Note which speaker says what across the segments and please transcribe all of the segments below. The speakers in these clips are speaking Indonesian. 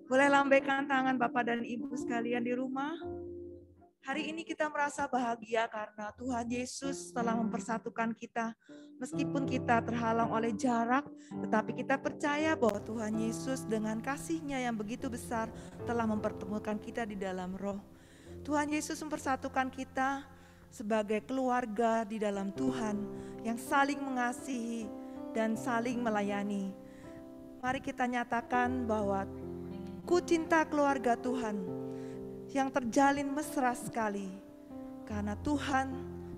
Speaker 1: Boleh lambaikan tangan Bapak dan Ibu sekalian di rumah. Hari ini kita merasa bahagia karena Tuhan Yesus telah mempersatukan kita. Meskipun kita terhalang oleh jarak, tetapi kita percaya bahwa Tuhan Yesus dengan kasih-Nya yang begitu besar telah mempertemukan kita di dalam roh. Tuhan Yesus mempersatukan kita sebagai keluarga di dalam Tuhan yang saling mengasihi dan saling melayani. Mari kita nyatakan bahwa ku cinta keluarga Tuhan yang terjalin mesra sekali karena Tuhan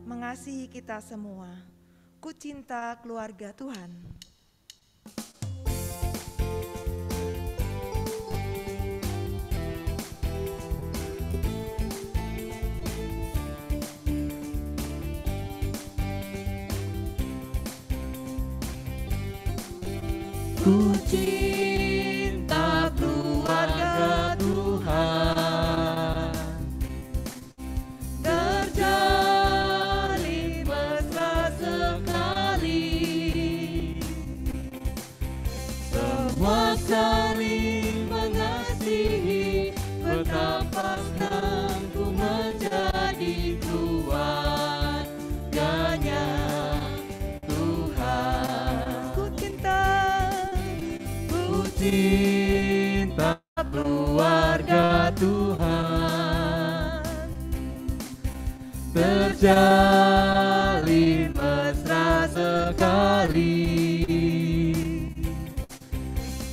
Speaker 1: mengasihi kita semua. Ku cinta keluarga Tuhan.
Speaker 2: Ku cinta keluarga Tuhan, terjalin mesra sekali, semua saling mengasihi, betapa senang ku menjadi keluarganya Tuhan. Cinta keluarga Tuhan, terjalin mesra sekali,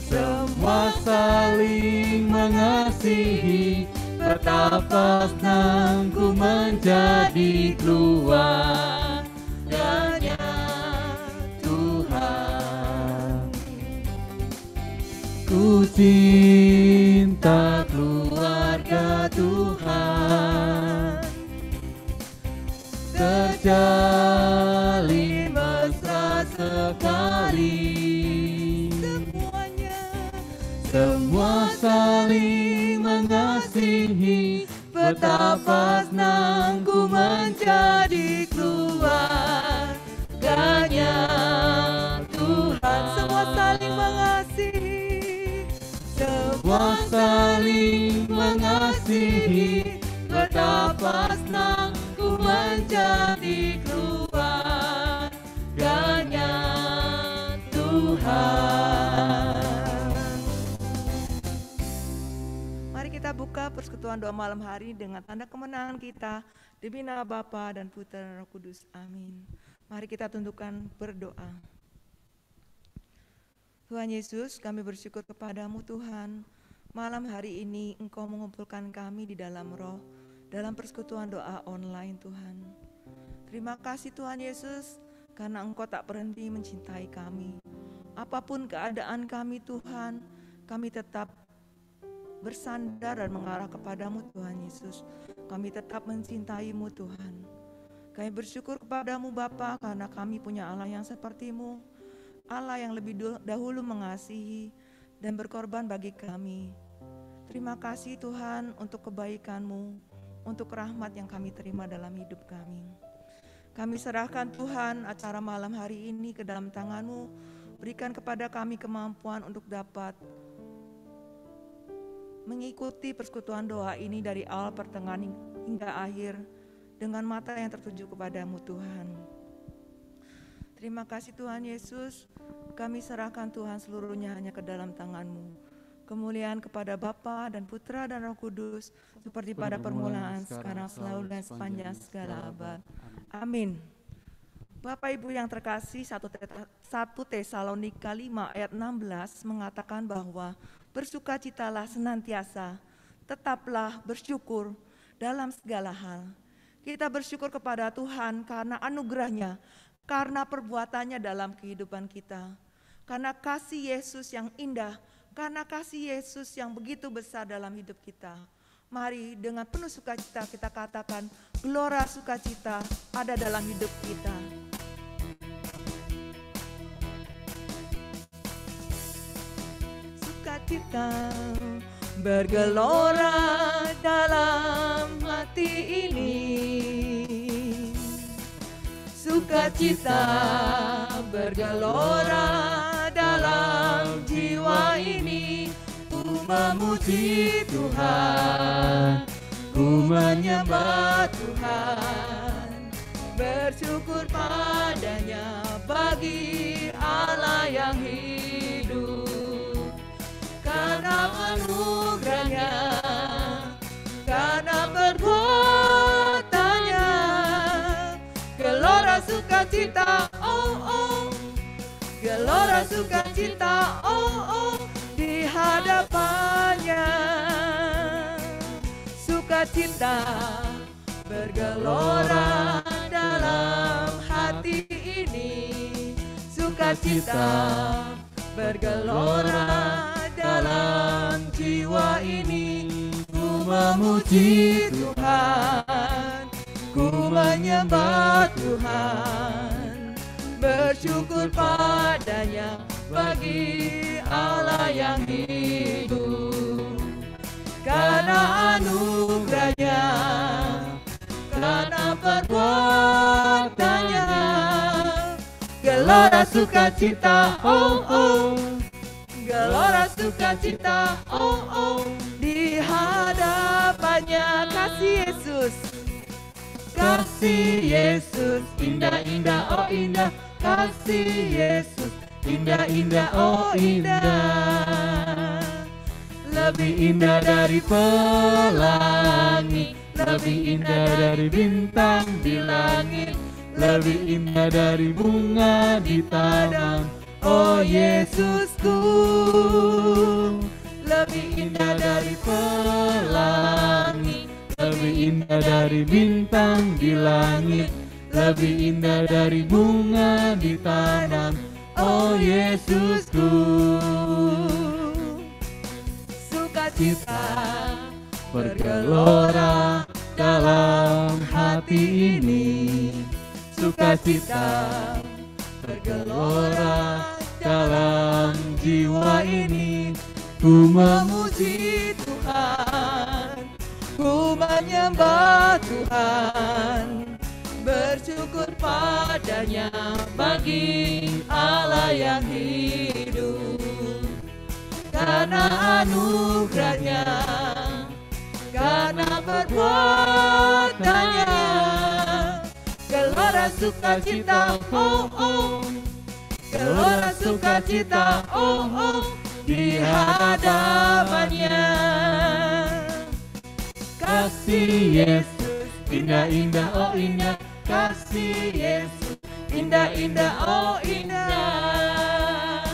Speaker 2: semua saling mengasihi, betapa senang ku menjadi keluarganya Tuhan. Ku cinta keluarga Tuhan, terjalin mesra sekali, semua saling mengasihi, betapa senang ku menjadi keluarganya Tuhan.
Speaker 1: Semua saling mengasihi,
Speaker 2: semua saling mengasihi, betapa senang ku menjadi keluarganya Tuhan.
Speaker 1: Mari kita buka persekutuan doa malam hari dengan tanda kemenangan kita demi nama Bapa dan Putra dan Roh Kudus. Amin. Mari kita tundukkan berdoa. Tuhan Yesus, kami bersyukur kepadamu Tuhan. Malam hari ini Engkau mengumpulkan kami di dalam roh, dalam persekutuan doa online Tuhan. Terima kasih Tuhan Yesus, karena Engkau tak berhenti mencintai kami. Apapun keadaan kami Tuhan, kami tetap bersandar dan mengarah kepadamu Tuhan Yesus. Kami tetap mencintaimu Tuhan. Kami bersyukur kepadamu Bapa, karena kami punya Allah yang seperti-Mu, Allah yang lebih dahulu mengasihi dan berkorban bagi kami. Terima kasih Tuhan untuk kebaikan-Mu, untuk rahmat yang kami terima dalam hidup kami. Kami serahkan Tuhan acara malam hari ini ke dalam tangan-Mu. Berikan kepada kami kemampuan untuk dapat mengikuti persekutuan doa ini dari awal pertengahan hingga akhir dengan mata yang tertuju kepadamu Tuhan. Terima kasih Tuhan Yesus, kami serahkan Tuhan seluruhnya hanya ke dalam tangan-Mu. Kemuliaan kepada Bapa dan Putra dan Roh Kudus, seperti pada permulaan, sekarang, selalu, dan sepanjang segala abad. Amin. Bapak Ibu yang terkasih, 1 Tesalonika 5 ayat 16 mengatakan bahwa bersukacitalah senantiasa, tetaplah bersyukur dalam segala hal. Kita bersyukur kepada Tuhan karena anugerah-Nya, karena perbuatannya dalam kehidupan kita, karena kasih Yesus yang indah, karena kasih Yesus yang begitu besar dalam hidup kita. Mari dengan penuh sukacita kita katakan, gelora sukacita ada dalam hidup kita. Sukacita bergelora dalam hati ini, sukacita bergelora dalam jiwa ini. Ku
Speaker 2: memuji Tuhan, ku menyembah
Speaker 1: Tuhan, bersyukur padanya bagi Allah yang hidup. Karena anugerahnya, karena perbuatannya, gelora sukacita, oh oh, gelora sukacita, oh oh, di hadapannya. Sukacita bergelora dalam hati ini, sukacita bergelora dalam jiwa ini. Ku memuji Tuhan, ku menyembah Tuhan, bersyukur padanya bagi Allah yang hidup. Karena anugerahnya, karena perbuatannya, gelora sukacita, oh oh, gelora sukacita, oh oh, di hadapannya. Kasih Yesus, kasih Yesus, indah-indah, oh indah, kasih Yesus, indah-indah, oh indah. Lebih indah dari pelangi, lebih indah dari bintang di langit, lebih indah dari bunga di taman, oh Yesusku. Lebih indah dari pelangi, lebih indah dari bintang di langit, lebih indah dari bunga di taman, oh Yesusku. Sukacita bergelora dalam hati ini, sukacita bergelora dalam jiwa ini. Ku memuji Tuhan, ku menyembah Tuhan, bersyukur padanya bagi Allah yang hidup. Karena anugerahnya, karena perbuatannya, gelora sukacita, oh oh, gelora sukacita, oh oh, di hadapannya. Kasih Yesus, indah-indah, oh indah, kasih Yesus, indah-indah, oh indah.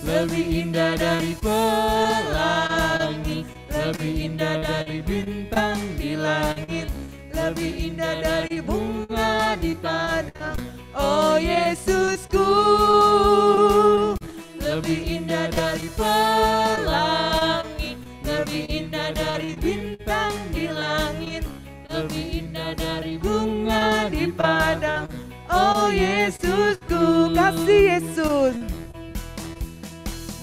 Speaker 1: Lebih indah dari pelangi, lebih indah dari bintang di langit, lebih indah dari bunga di padang, oh Yesusku. Lebih indah dari pelangi, lebih indah dari bintang di langit, lebih indah dari bunga di padang, oh Yesusku. Kasih Yesus,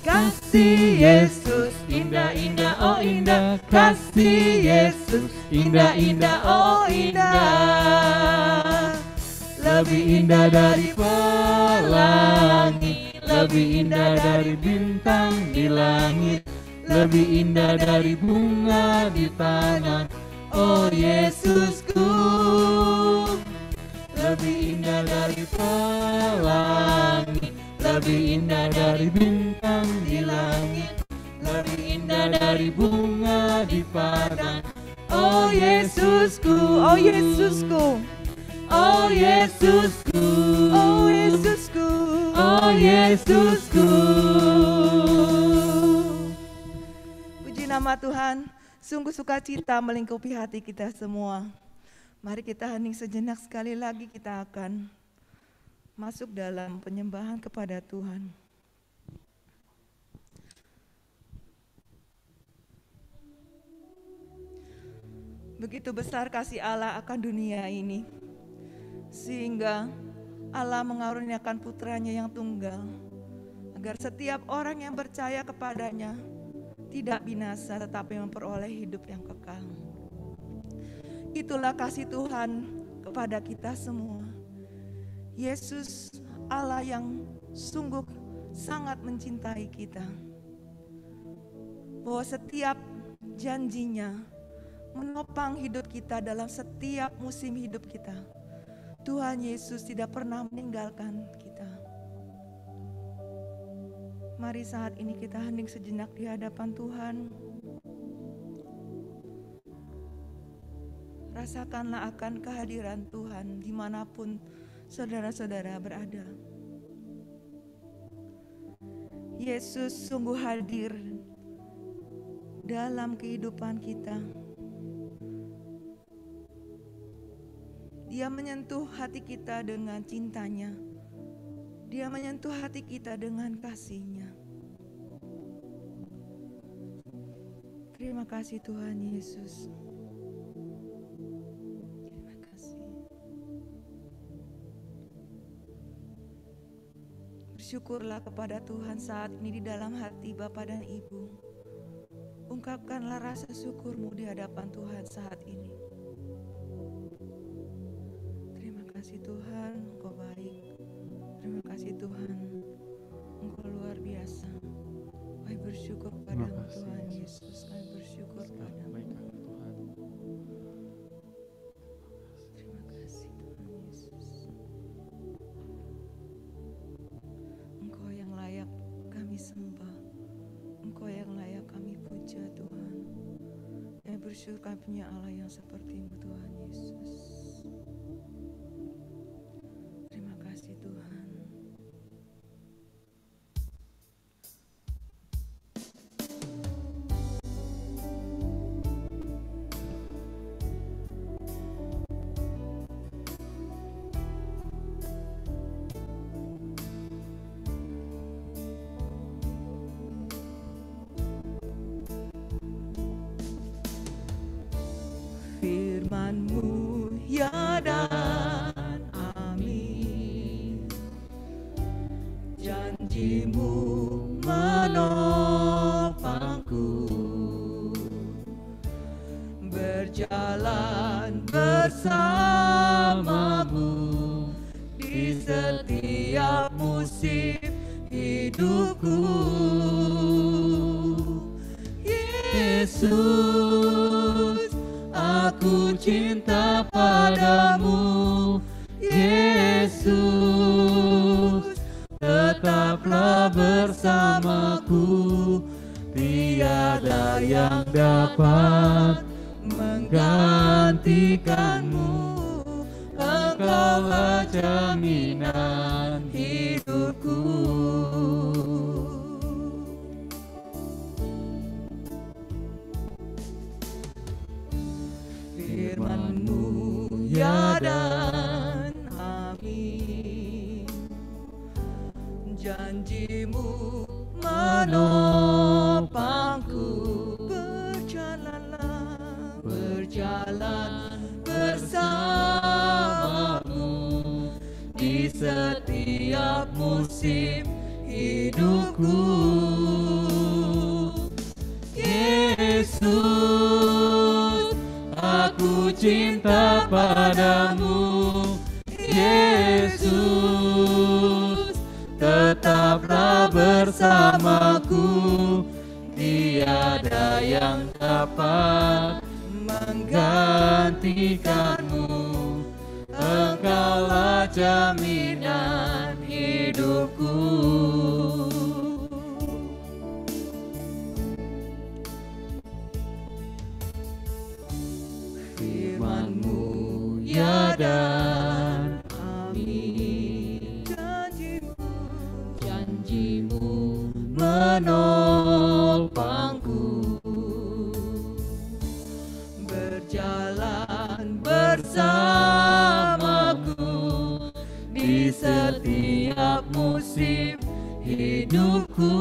Speaker 1: kasih Yesus, indah-indah, oh indah, kasih Yesus, indah-indah, oh indah. Lebih indah dari pelangi, lebih indah dari bintang di langit, lebih indah dari bunga di taman, oh Yesusku. Lebih indah dari pelangi, lebih indah dari bintang di langit, lebih indah dari bunga di padang, oh Yesusku, oh Yesusku, oh Yesusku, oh Yesusku, oh Yesusku. Puji nama Tuhan, sungguh sukacita melingkupi hati kita semua. Mari kita hening sejenak, sekali lagi kita akan masuk dalam penyembahan kepada Tuhan. Begitu besar kasih Allah akan dunia ini, sehingga Allah mengaruniakan putranya yang tunggal, agar setiap orang yang percaya kepadanya tidak binasa tetapi memperoleh hidup yang kekal. Itulah kasih Tuhan kepada kita semua. Yesus, Allah yang sungguh sangat mencintai kita. bahwa setiap janjinya menopang hidup kita dalam setiap musim hidup kita. Tuhan Yesus tidak pernah meninggalkan kita. Mari saat ini kita hening sejenak di hadapan Tuhan. Rasakanlah akan kehadiran Tuhan dimanapun saudara-saudara berada. Yesus sungguh hadir dalam kehidupan kita. Dia menyentuh hati kita dengan cintanya. Dia menyentuh hati kita dengan kasih-Nya. Terima kasih Tuhan Yesus. Terima kasih. Bersyukurlah kepada Tuhan saat ini di dalam hati Bapa dan Ibu. Ungkapkanlah rasa syukurmu di hadapan Tuhan saat ini. Terima kasih Tuhan, Engkau baik. Terima kasih Tuhan, Engkau luar biasa. Kami bersyukur padamu Tuhan Yesus. Kami bersyukur padamu. Terima kasih Tuhan Yesus. Engkau yang layak kami sembah. Engkau yang layak kami puja Tuhan. Kami bersyukur kami punya Allah yang seperti-Mu Tuhan Yesus. Terima kasih Tuhan. Firman-Mu ya dan amin, janji-Mu menopangku, berjalan bersama-Mu di setiap musim hidupku. Yesus, aku cinta padamu. Yesus, tetaplah bersamaku. Tiada yang dapat menggantikanmu. Engkaulah jaminan hidupku. Firman-Mu ya dan amin, janji-Mu menopangku, berjalan bersama-Mu di setiap musim hidupku. Yesus, aku cinta padamu. Yesus, tetaplah bersamaku. Tiada yang dapat menggantikanmu. Engkaulah jaminan hidupku. Firman-Mu ya dan amin, janji-Mu menopangku, berjalan bersamaku di setiap musim hidupku.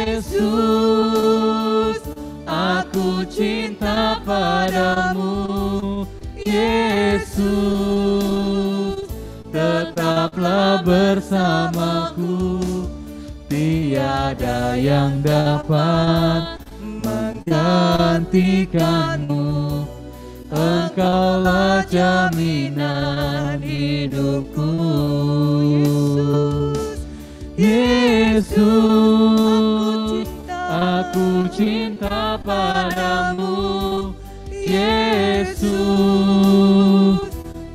Speaker 1: Yesus, aku cinta padamu. Yesus, tetaplah bersamaku. Tiada yang dapat menggantikanmu. Engkaulah jaminan hidupku.
Speaker 2: Yesus, aku cinta padamu. Yesus,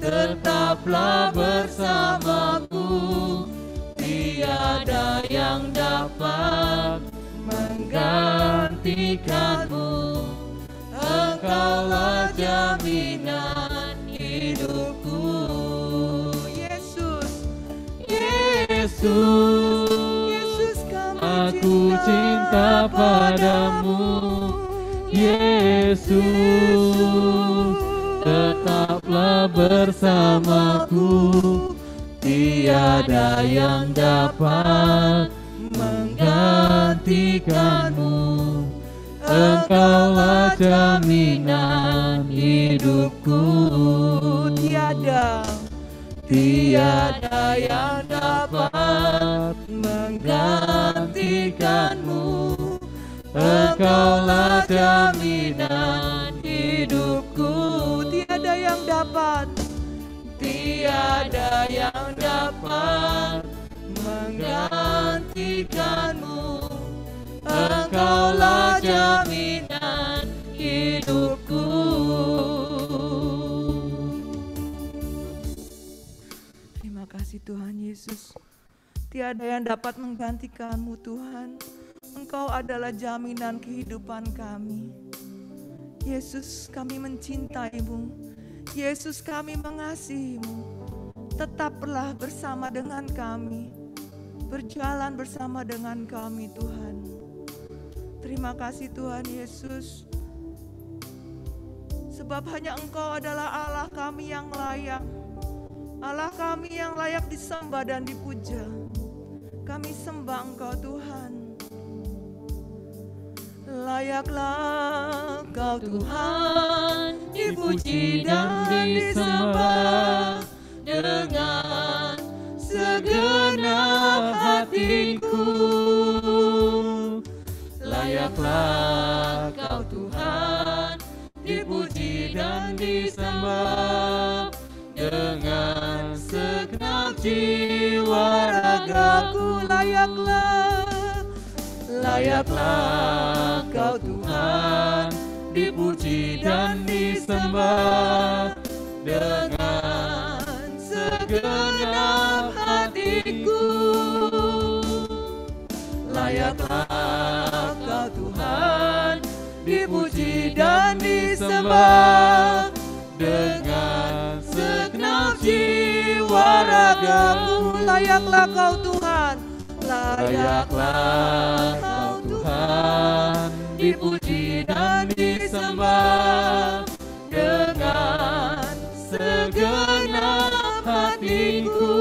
Speaker 2: tetaplah bersamaku. Tiada yang dapat menggantikanmu. Engkaulah jaminan hidupku.
Speaker 1: Yesus,
Speaker 2: Yesus, aku cinta padamu. Yesus, tetaplah bersamaku. Tiada yang dapat menggantikanmu. Engkaulah jaminan hidupku. Tiada yang dapat menggantikanmu. Engkaulah jaminan hidupku.
Speaker 1: tiada yang dapat
Speaker 2: menggantikanmu. Engkaulah jaminan hidupku.
Speaker 1: Terima kasih Tuhan Yesus. Tiada yang dapat menggantikanmu Tuhan. Engkau adalah jaminan kehidupan kami. Yesus, kami mencintaimu. Yesus, kami mengasihimu. Tetaplah bersama dengan kami. Berjalan bersama dengan kami Tuhan. Terima kasih Tuhan Yesus. Sebab hanya Engkau adalah Allah kami yang layak. Allah kami yang layak disembah dan dipuja. Kami sembah Engkau Tuhan. Layaklah Kau Tuhan dipuji dan disembah dengan segenap hatiku.
Speaker 2: Layaklah Kau Tuhan dipuji dan disembah dengan segenap jiwa ragaku. Layaklah Kau Tuhan dipuji dan disembah dengan segenap hatiku. Layaklah Kau Tuhan dipuji dan disembah dengan segenap jiwa ragaku.
Speaker 1: Layaklah Kau Tuhan.
Speaker 2: Layaklah Kau Tuhan dipuji dan disembah dengan segenap hatiku.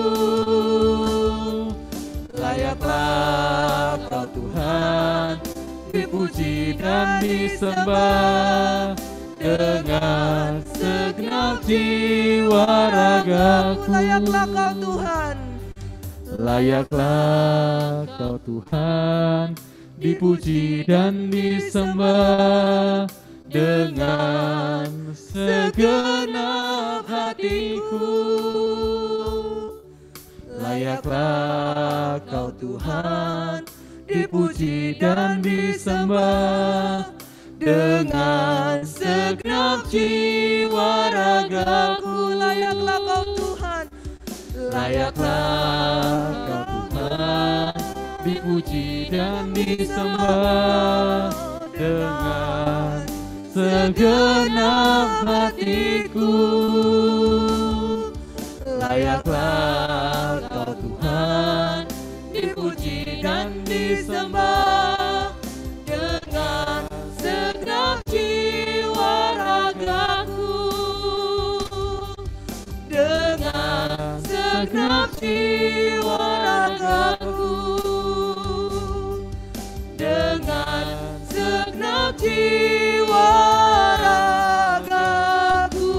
Speaker 2: Layaklah Kau Tuhan dipuji dan disembah dengan segenap jiwa ragaku.
Speaker 1: Layaklah Kau Tuhan.
Speaker 2: Layaklah Kau Tuhan dipuji dan disembah dengan segenap hatiku. Layaklah Kau Tuhan dipuji dan disembah dengan segenap jiwa ragaku.
Speaker 1: Layaklah Kau Tuhan.
Speaker 2: Layaklah Kau Tuhan dipuji dan disembah dengan segenap hatiku. Layaklah Kau Tuhan dipuji dan disembah dengan segenap jiwa ragaku. Dengan segenap jiwa ragaku. Dengan segenap jiwa ragaku.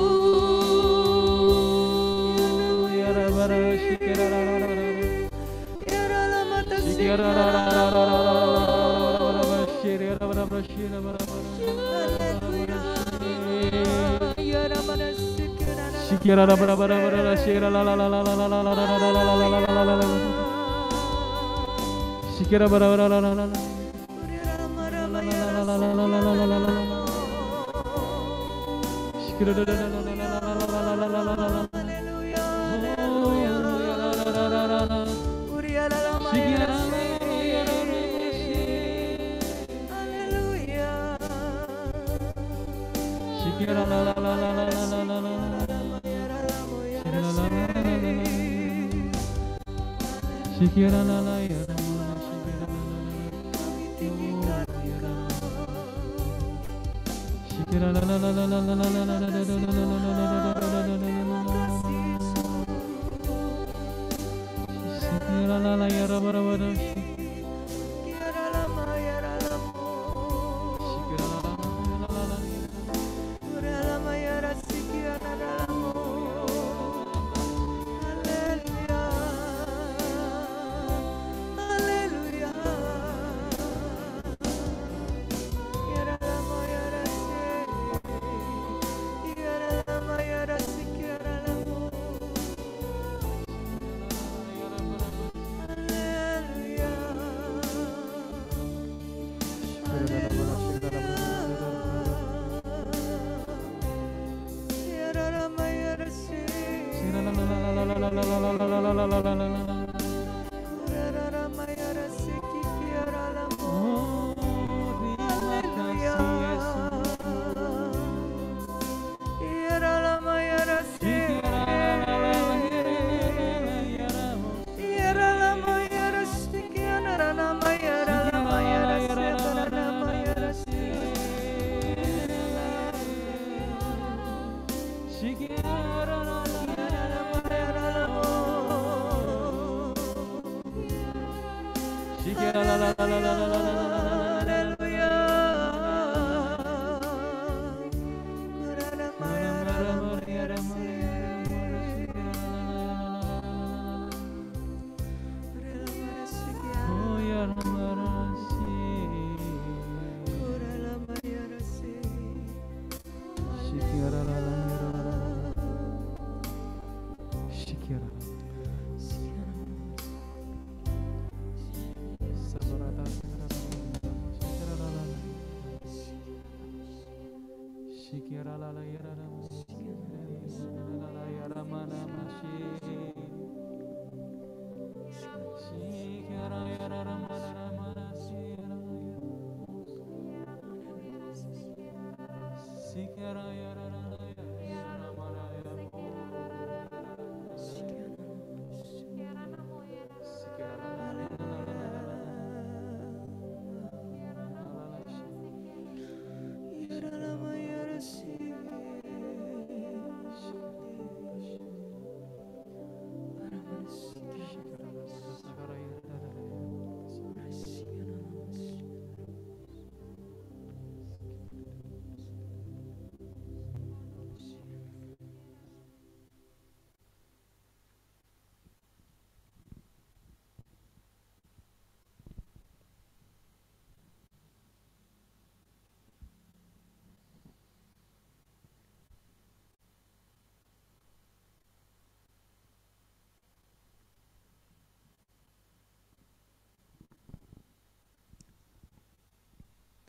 Speaker 2: Shikira bara bara la la la la. Shikira la la la la la la la la la. Shikira la la la la la la la la. Shikira la la ya la la. Shikira la la la la la la la la la. Shikira la la ya la bara bara.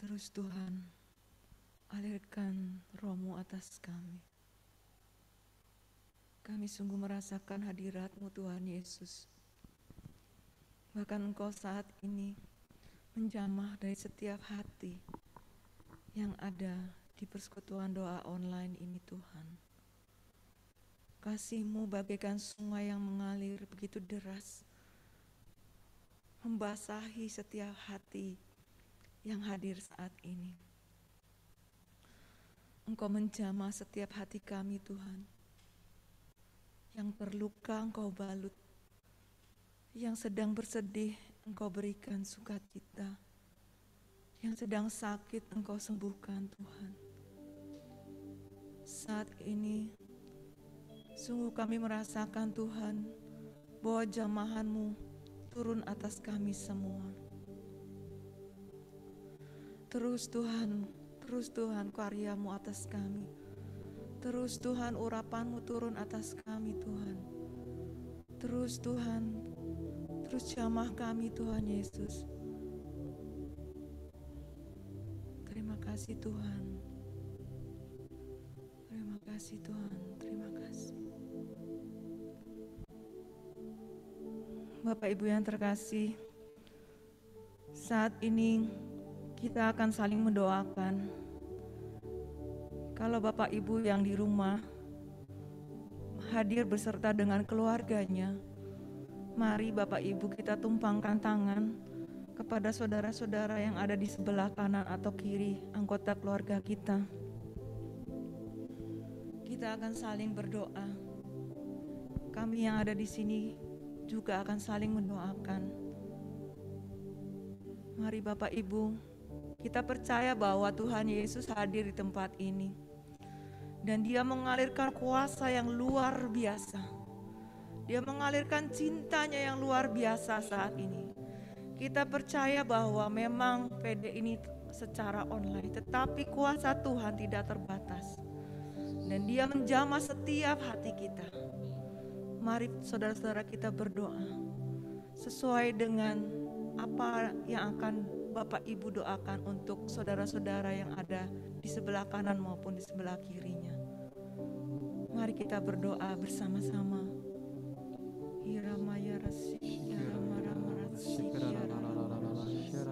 Speaker 1: Terus Tuhan, alirkan Roh-Mu atas kami. Kami sungguh merasakan hadirat-Mu Tuhan Yesus. Bahkan Engkau saat ini menjamah dari setiap hati yang ada di persekutuan doa online ini Tuhan. Kasih-Mu bagaikan sungai yang mengalir begitu deras, membasahi setiap hati yang hadir saat ini. Engkau menjamah setiap hati kami Tuhan. Yang terluka Engkau balut, yang sedang bersedih Engkau berikan sukacita, yang sedang sakit Engkau sembuhkan Tuhan. Saat ini sungguh kami merasakan Tuhan bahwa jamahan-Mu turun atas kami semua. Terus Tuhan karya-Mu atas kami. Terus Tuhan urapan-Mu turun atas kami Tuhan. Terus terus jamah kami Tuhan Yesus. Terima kasih Tuhan. Terima kasih Tuhan. Terima kasih. Bapak Ibu yang terkasih, saat ini kita akan saling mendoakan. Kalau Bapak Ibu yang di rumah hadir beserta dengan keluarganya, mari Bapak Ibu kita tumpangkan tangan kepada saudara-saudara yang ada di sebelah kanan atau kiri anggota keluarga kita. Kita akan saling berdoa. Kami yang ada di sini juga akan saling mendoakan. Mari Bapak Ibu, kita percaya bahwa Tuhan Yesus hadir di tempat ini. Dan Dia mengalirkan kuasa yang luar biasa. Dia mengalirkan cintanya yang luar biasa saat ini. Kita percaya bahwa memang PD ini secara online, tetapi kuasa Tuhan tidak terbatas. Dan Dia menjamah setiap hati kita. Mari saudara-saudara kita berdoa sesuai dengan apa yang akan Bapak Ibu doakan untuk saudara-saudara yang ada di sebelah kanan maupun di sebelah kirinya. Mari kita berdoa bersama-sama. Iramaya rasi, Iramara rasi, Iramara rasi,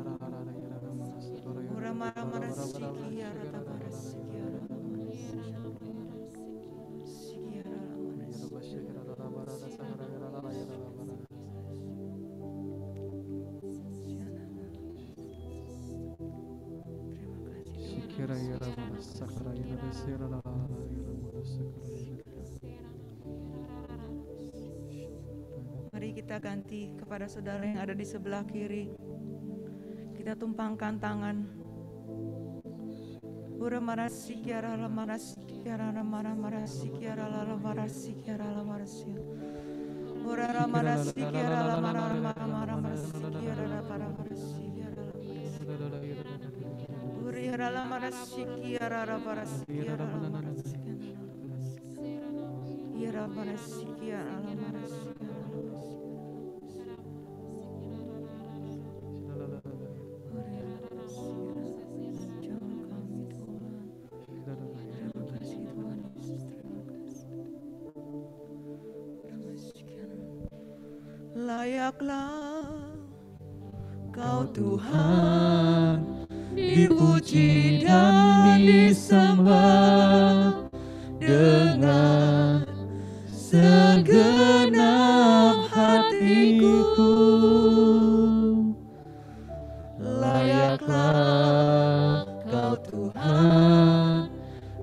Speaker 1: Mari kita ganti kepada saudara yang ada di sebelah kiri. Kita tumpangkan tangan. Ura marasi kiara la marasi kiara la marasi kiara la marasi kiara la marasi. Ura la marasi kiara la marasi kiara la marasi kiara la marasi. Uri la marasi kiara la marasi kiara la marasi. Ira marasi kiara la marasi. Layaklah Kau Tuhan, dipuji dan disembah dengan segenap hatiku. Layaklah Kau Tuhan,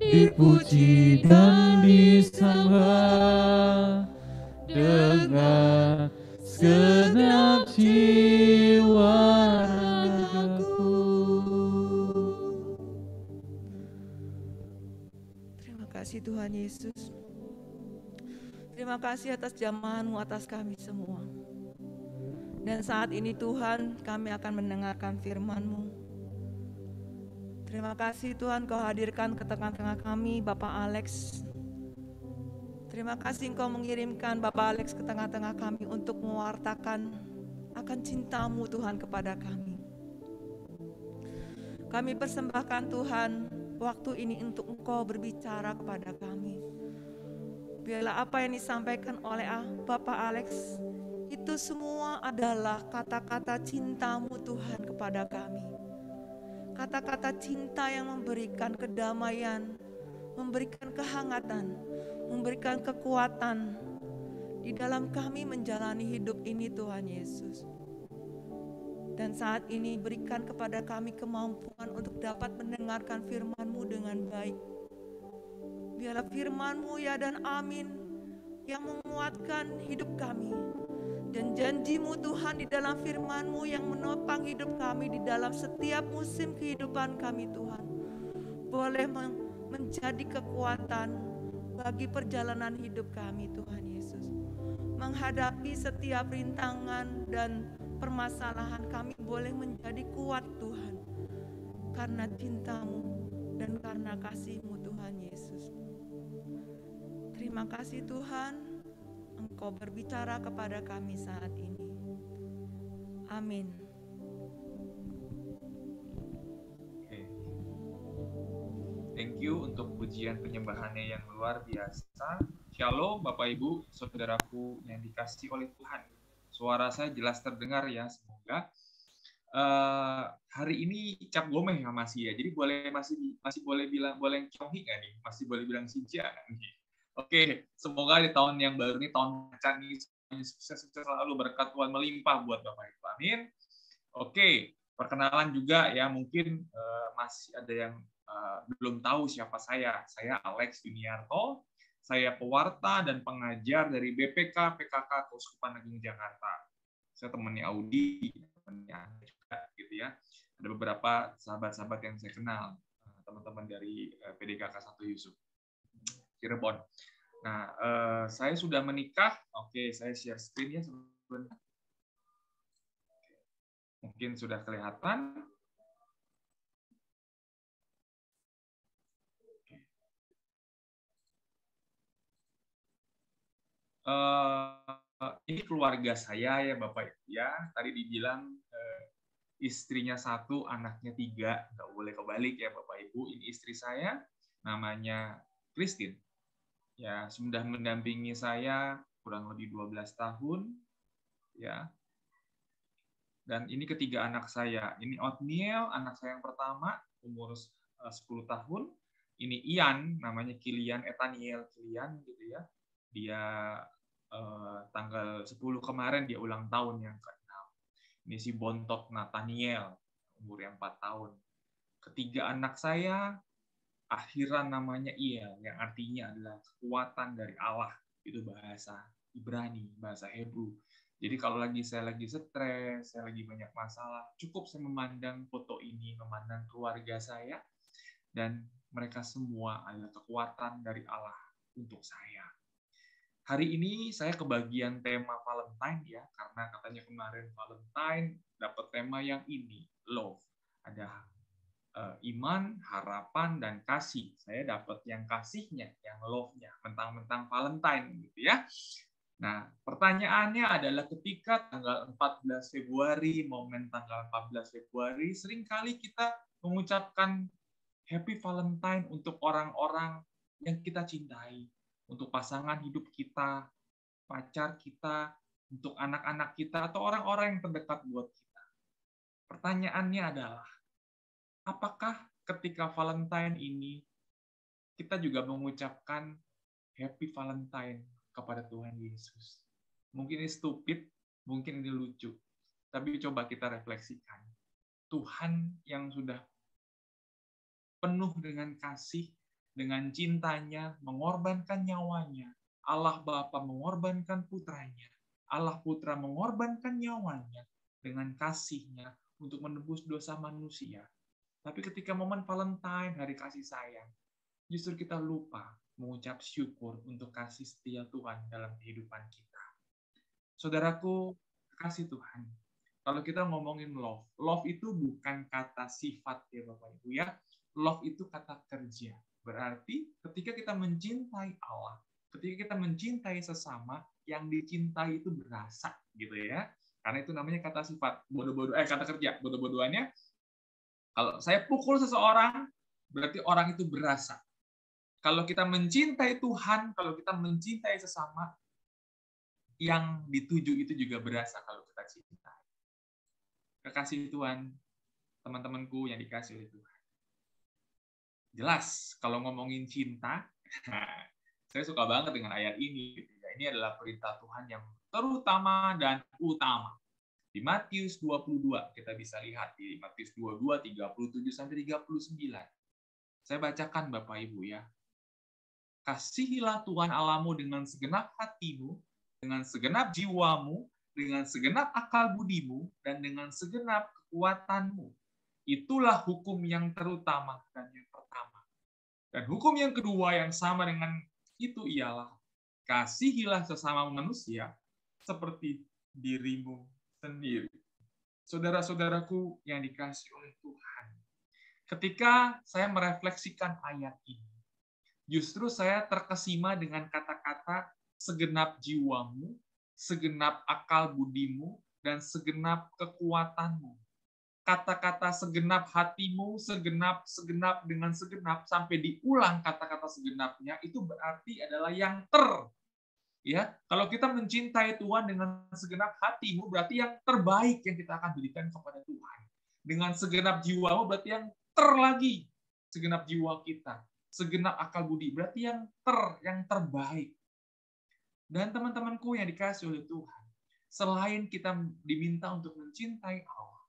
Speaker 1: dipuji dan disembah dengan segenap jiwa ragaku. Terima kasih Tuhan Yesus. Terima kasih atas jamahan-Mu atas kami semua. Dan saat ini Tuhan, kami akan mendengarkan firman-Mu. Terima kasih Tuhan, Kau hadirkan ke tengah-tengah kami Bapak Alex. Terima kasih Engkau mengirimkan Bapak Alex ke tengah-tengah kami untuk mewartakan akan cinta-Mu Tuhan kepada kami. Kami persembahkan Tuhan waktu ini untuk Engkau berbicara kepada kami. Biarlah apa yang disampaikan oleh Bapak Alex itu semua adalah kata-kata cinta-Mu Tuhan kepada kami. Kata-kata cinta yang memberikan kedamaian, memberikan kehangatan, memberikan kekuatan di dalam kami menjalani hidup ini Tuhan Yesus. Dan saat ini berikan kepada kami kemampuan untuk dapat mendengarkan firman-Mu dengan baik. Biarlah firman-Mu ya dan amin yang menguatkan hidup kami. Dan janji-Mu Tuhan di dalam firman-Mu yang menopang hidup kami di dalam setiap musim kehidupan kami Tuhan. Boleh menjadi kekuatan bagi perjalanan hidup kami Tuhan Yesus. Menghadapi setiap rintangan dan permasalahan kami boleh menjadi kuat Tuhan. Karena cinta-Mu dan karena kasih-Mu Tuhan Yesus. Terima kasih Tuhan, Engkau berbicara kepada kami saat ini. Amin.
Speaker 3: Oke. Thank you untuk pujian penyembahannya yang luar biasa. Shalom Bapak Ibu, saudaraku yang dikasihi oleh Tuhan. Suara saya jelas terdengar ya, semoga. Hari ini cap gomeh ya masih ya, jadi masih boleh bilang boleh Chonghi nggak nih, masih boleh bilang Sinja nggak nih? Oke, semoga di tahun yang baru ini, tahun macan ini, sukses selalu, berkat Tuhan melimpah buat Bapak Ibu. Amin. Oke, perkenalan juga ya, mungkin masih ada yang belum tahu siapa saya. Saya Alex Yuniarto, saya pewarta dan pengajar dari BPK PKK Keuskupan Agung Jakarta. Saya temannya Audi, temannya juga gitu ya. Ada beberapa sahabat-sahabat yang saya kenal, teman-teman dari PDKK 1 Yusuf Cirebon. Nah, saya sudah menikah. Oke, saya share screen ya sebentar. Mungkin sudah kelihatan. Ini keluarga saya ya Bapak Ibu ya. Tadi dibilang istrinya 1, anaknya 3. Nggak boleh kebalik ya Bapak Ibu. Ini istri saya, namanya Christine. Ya, sudah mendampingi saya kurang lebih 12 tahun. Ya. Dan ini ketiga anak saya. Ini Othniel, anak saya yang pertama, umur 10 tahun. Ini Ian, namanya Kilian Ethaniel Kilian gitu ya. Dia tanggal 10 kemarin dia ulang tahun yang ke-6. Ini si Bontok Nathaniel, umur yang 4 tahun. Ketiga anak saya, akhiran namanya Iel, yang artinya adalah kekuatan dari Allah. Itu bahasa Ibrani, bahasa Hebrew. Jadi kalau saya lagi stres, saya lagi banyak masalah, cukup saya memandang foto ini, memandang keluarga saya, dan mereka semua adalah kekuatan dari Allah untuk saya. Hari ini saya kebagian tema Valentine ya, karena katanya kemarin Valentine dapat tema yang ini, love. Ada iman, harapan, dan kasih. Saya dapat yang kasihnya, yang love-nya, mentang-mentang Valentine gitu ya. Nah, pertanyaannya adalah ketika tanggal 14 Februari, momen tanggal 14 Februari, seringkali kita mengucapkan Happy Valentine untuk orang-orang yang kita cintai, untuk pasangan hidup kita, pacar kita, untuk anak-anak kita, atau orang-orang yang terdekat buat kita. Pertanyaannya adalah, apakah ketika Valentine ini kita juga mengucapkan Happy Valentine kepada Tuhan Yesus? Mungkin ini stupid, mungkin ini lucu, tapi coba kita refleksikan. Tuhan yang sudah penuh dengan kasih, dengan cintanya, mengorbankan nyawanya. Allah Bapa mengorbankan putranya. Allah Putra mengorbankan nyawanya dengan kasihnya untuk menebus dosa manusia. Tapi ketika momen Valentine, hari kasih sayang, justru kita lupa mengucap syukur untuk kasih setia Tuhan dalam kehidupan kita. Saudaraku, kasih Tuhan. Kalau kita ngomongin love, love itu bukan kata sifat ya Bapak Ibu ya. Love itu kata kerja. Berarti ketika kita mencintai Allah, ketika kita mencintai sesama, yang dicintai itu berasa gitu ya. Karena itu namanya kata sifat. Kata kerja. Bodoh-bodohannya, kalau saya pukul seseorang, berarti orang itu berasa. Kalau kita mencintai Tuhan, kalau kita mencintai sesama, yang dituju itu juga berasa kalau kita cintai. Kekasih Tuhan, teman-temanku yang dikasih oleh Tuhan. Jelas, kalau ngomongin cinta, saya suka banget dengan ayat ini. Ini adalah perintah Tuhan yang terutama dan utama. Di Matius 22, kita bisa lihat di Matius 22, 37-39. Saya bacakan Bapak Ibu ya. Kasihilah Tuhan Allahmu dengan segenap hatimu, dengan segenap jiwamu, dengan segenap akal budimu, dan dengan segenap kekuatanmu. Itulah hukum yang terutama dan yang pertama. Dan hukum yang kedua yang sama dengan itu ialah, kasihilah sesama manusia seperti dirimu sendiri. Saudara-saudaraku yang dikasihi oleh Tuhan, ketika saya merefleksikan ayat ini, justru saya terkesima dengan kata-kata segenap jiwamu, segenap akal budimu, dan segenap kekuatanmu. Kata-kata segenap hatimu, segenap dengan segenap, sampai diulang kata-kata segenapnya, itu berarti adalah yang ya. Kalau kita mencintai Tuhan dengan segenap hatimu, berarti yang terbaik yang kita akan berikan kepada Tuhan. Dengan segenap jiwamu, berarti yang lagi segenap jiwa kita. Segenap akal budi, berarti yang terbaik. Dan teman-temanku yang dikasihi oleh Tuhan, selain kita diminta untuk mencintai Allah,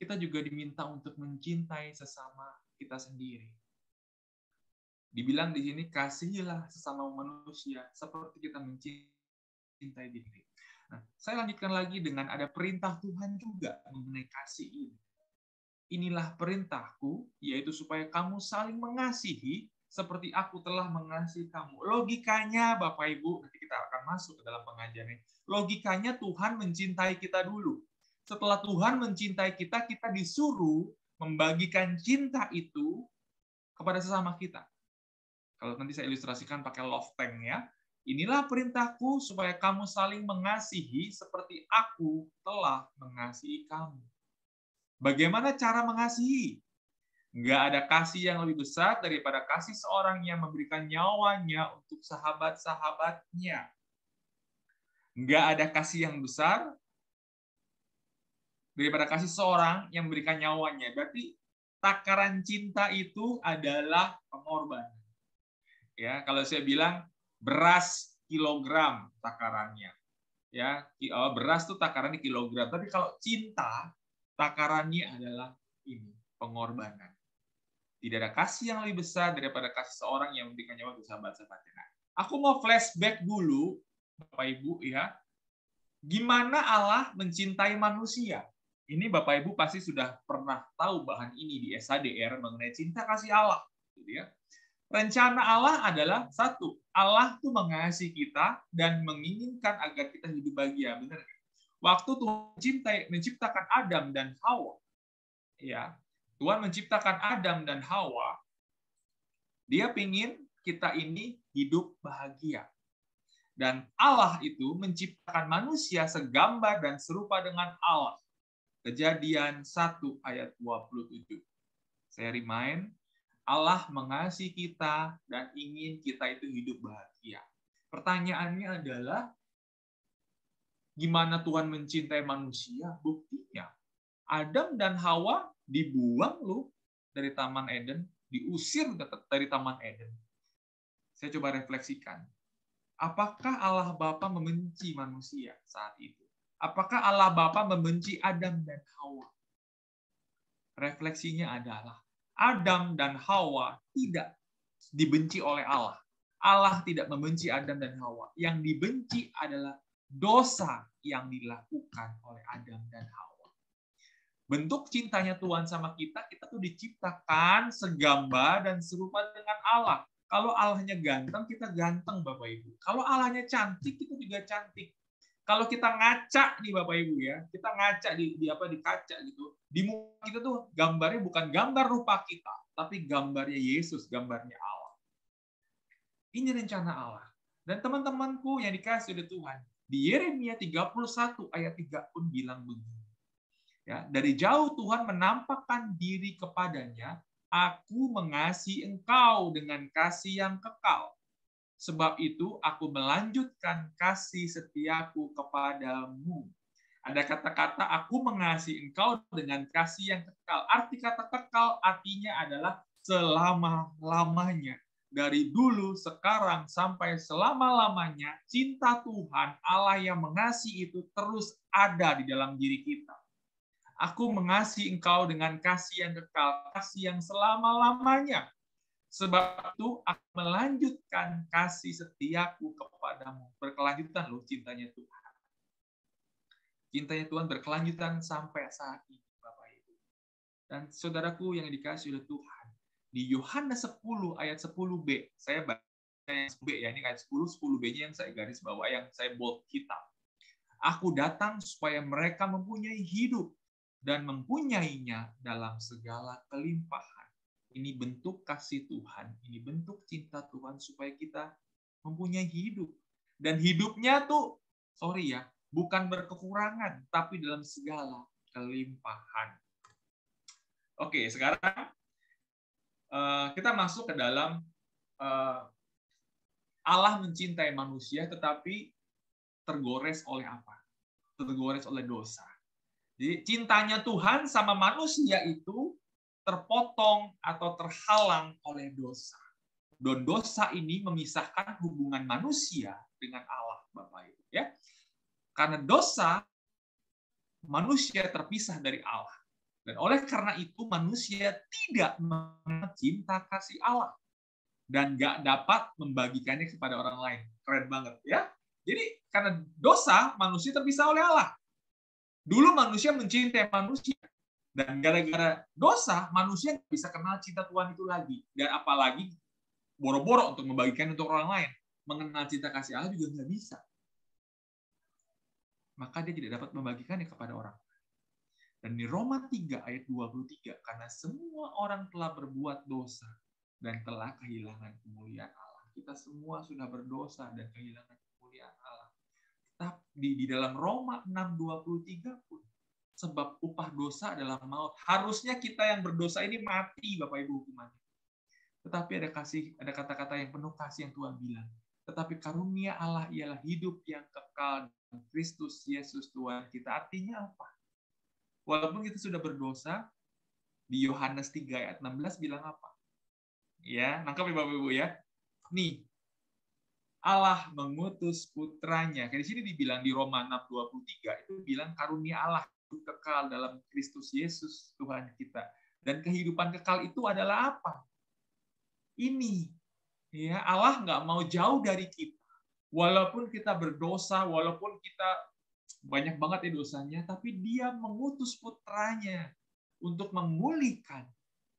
Speaker 3: kita juga diminta untuk mencintai sesama kita sendiri. Dibilang di sini, kasihilah sesama manusia seperti kita mencintai diri. Nah, saya lanjutkan lagi dengan ada perintah Tuhan juga mengenai kasih ini. Inilah perintahku, yaitu supaya kamu saling mengasihi seperti aku telah mengasihi kamu. Logikanya, Bapak Ibu, nanti kita akan masuk ke dalam pengajaran ini. Logikanya Tuhan mencintai kita dulu. Setelah Tuhan mencintai kita, kita disuruh membagikan cinta itu kepada sesama kita. Kalau nanti saya ilustrasikan pakai love tank ya. Inilah perintahku supaya kamu saling mengasihi seperti aku telah mengasihi kamu. Bagaimana cara mengasihi? Nggak ada kasih yang lebih besar daripada kasih seorang yang memberikan nyawanya untuk sahabat-sahabatnya. Nggak ada kasih yang besar daripada kasih seorang yang memberikan nyawanya. Berarti takaran cinta itu adalah pengorbanan. Ya, kalau saya bilang beras kilogram takarannya. Ya, beras itu takarannya kilogram. Tapi kalau cinta takarannya adalah ini, pengorbanan. Tidak ada kasih yang lebih besar daripada kasih seorang yang memberikan nyawa untuk sahabat-sahabatnya. Nah, aku mau flashback dulu, Bapak Ibu ya. Gimana Allah mencintai manusia? Ini Bapak Ibu pasti sudah pernah tahu bahan ini di SHDR mengenai cinta kasih Allah. Gitu ya. Rencana Allah adalah satu, Allah tuh mengasihi kita dan menginginkan agar kita hidup bahagia. Benar nggak? Waktu Tuhan menciptakan Adam dan Hawa, ya, Tuhan menciptakan Adam dan Hawa, Dia ingin kita ini hidup bahagia. Dan Allah itu menciptakan manusia segambar dan serupa dengan Allah. Kejadian 1 ayat 27. Saya remind, Allah mengasihi kita dan ingin kita itu hidup bahagia. Pertanyaannya adalah, gimana Tuhan mencintai manusia? Buktinya, Adam dan Hawa dibuang loh dari Taman Eden, diusir dari Taman Eden. Saya coba refleksikan. Apakah Allah Bapa membenci manusia saat itu? Apakah Allah Bapa membenci Adam dan Hawa? Refleksinya adalah Adam dan Hawa tidak dibenci oleh Allah. Allah tidak membenci Adam dan Hawa. Yang dibenci adalah dosa yang dilakukan oleh Adam dan Hawa. Bentuk cintanya Tuhan sama kita, kita tuh diciptakan segambar dan serupa dengan Allah. Kalau Allahnya ganteng, kita ganteng, Bapak Ibu. Kalau Allahnya cantik, kita juga cantik. Kalau kita ngaca nih Bapak Ibu ya, kita ngaca di kaca gitu. Di muka kita tuh gambarnya bukan gambar rupa kita, tapi gambarnya Yesus, gambarnya Allah. Ini rencana Allah. Dan teman-temanku yang dikasihi oleh Tuhan, di Yeremia 31 ayat 3 pun bilang begini. Ya, dari jauh Tuhan menampakkan diri kepadanya, aku mengasihi engkau dengan kasih yang kekal. Sebab itu aku melanjutkan kasih setiaku kepadamu. Ada kata-kata aku mengasihi engkau dengan kasih yang kekal. Arti kata kekal artinya adalah selama-lamanya. Dari dulu, sekarang, sampai selama-lamanya, cinta Tuhan, Allah yang mengasihi itu terus ada di dalam diri kita. Aku mengasihi engkau dengan kasih yang kekal, kasih yang selama-lamanya. Sebab itu aku melanjutkan kasih setiaku kepadamu. Berkelanjutan loh cintanya Tuhan. Cintanya Tuhan berkelanjutan sampai saat ini, Bapak Ibu. Dan saudaraku yang dikasihi oleh Tuhan, di Yohanes 10 ayat 10b, saya baca ayat 10b ya, ini ayat 10, 10b-nya yang saya garis bawah, yang saya bold hitam. Aku datang supaya mereka mempunyai hidup dan mempunyainya dalam segala kelimpahan. Ini bentuk kasih Tuhan, ini bentuk cinta Tuhan supaya kita mempunyai hidup. Dan hidupnya tuh, sorry ya, bukan berkekurangan, tapi dalam segala kelimpahan. Oke, sekarang kita masuk ke dalam Allah mencintai manusia, tetapi tergores oleh apa? Tergores oleh dosa. Jadi cintanya Tuhan sama manusia itu terpotong atau terhalang oleh dosa. Dan dosa ini memisahkan hubungan manusia dengan Allah, Bapak Ibu. Ya, karena dosa, manusia terpisah dari Allah. Dan oleh karena itu manusia tidak mencinta kasih Allah dan nggak dapat membagikannya kepada orang lain. Keren banget ya. Jadi karena dosa manusia terpisah oleh Allah. Dulu manusia mencintai manusia dan gara-gara dosa manusia nggak bisa kenal cinta Tuhan itu lagi. Dan apalagi boro-boro untuk membagikan untuk orang lain. Mengenal cinta kasih Allah juga nggak bisa. Maka dia tidak dapat membagikannya kepada orang. Dan di Roma 3 ayat 23, karena semua orang telah berbuat dosa dan telah kehilangan kemuliaan Allah. Kita semua sudah berdosa dan kehilangan kemuliaan Allah. Tapi di dalam Roma 6:23 pun, sebab upah dosa adalah maut. Harusnya kita yang berdosa ini mati, Bapak Ibu, hukumannya. Tetapi ada kata-kata yang penuh kasih yang Tuhan bilang. Tetapi karunia Allah ialah hidup yang kekal dalam Kristus Yesus Tuhan kita. Artinya apa? Walaupun kita sudah berdosa, di Yohanes 3 ayat 16 bilang apa? Ya, nangkap ya Bapak Ibu ya. Nih, Allah mengutus putranya. Di sini dibilang di Roma 6:23 itu bilang karunia Allah kekal dalam Kristus Yesus Tuhan kita. Dan kehidupan kekal itu adalah apa? Ini. Ya, Allah nggak mau jauh dari kita. Walaupun kita berdosa, walaupun kita banyak banget ya dosanya, tapi dia mengutus putranya untuk memulihkan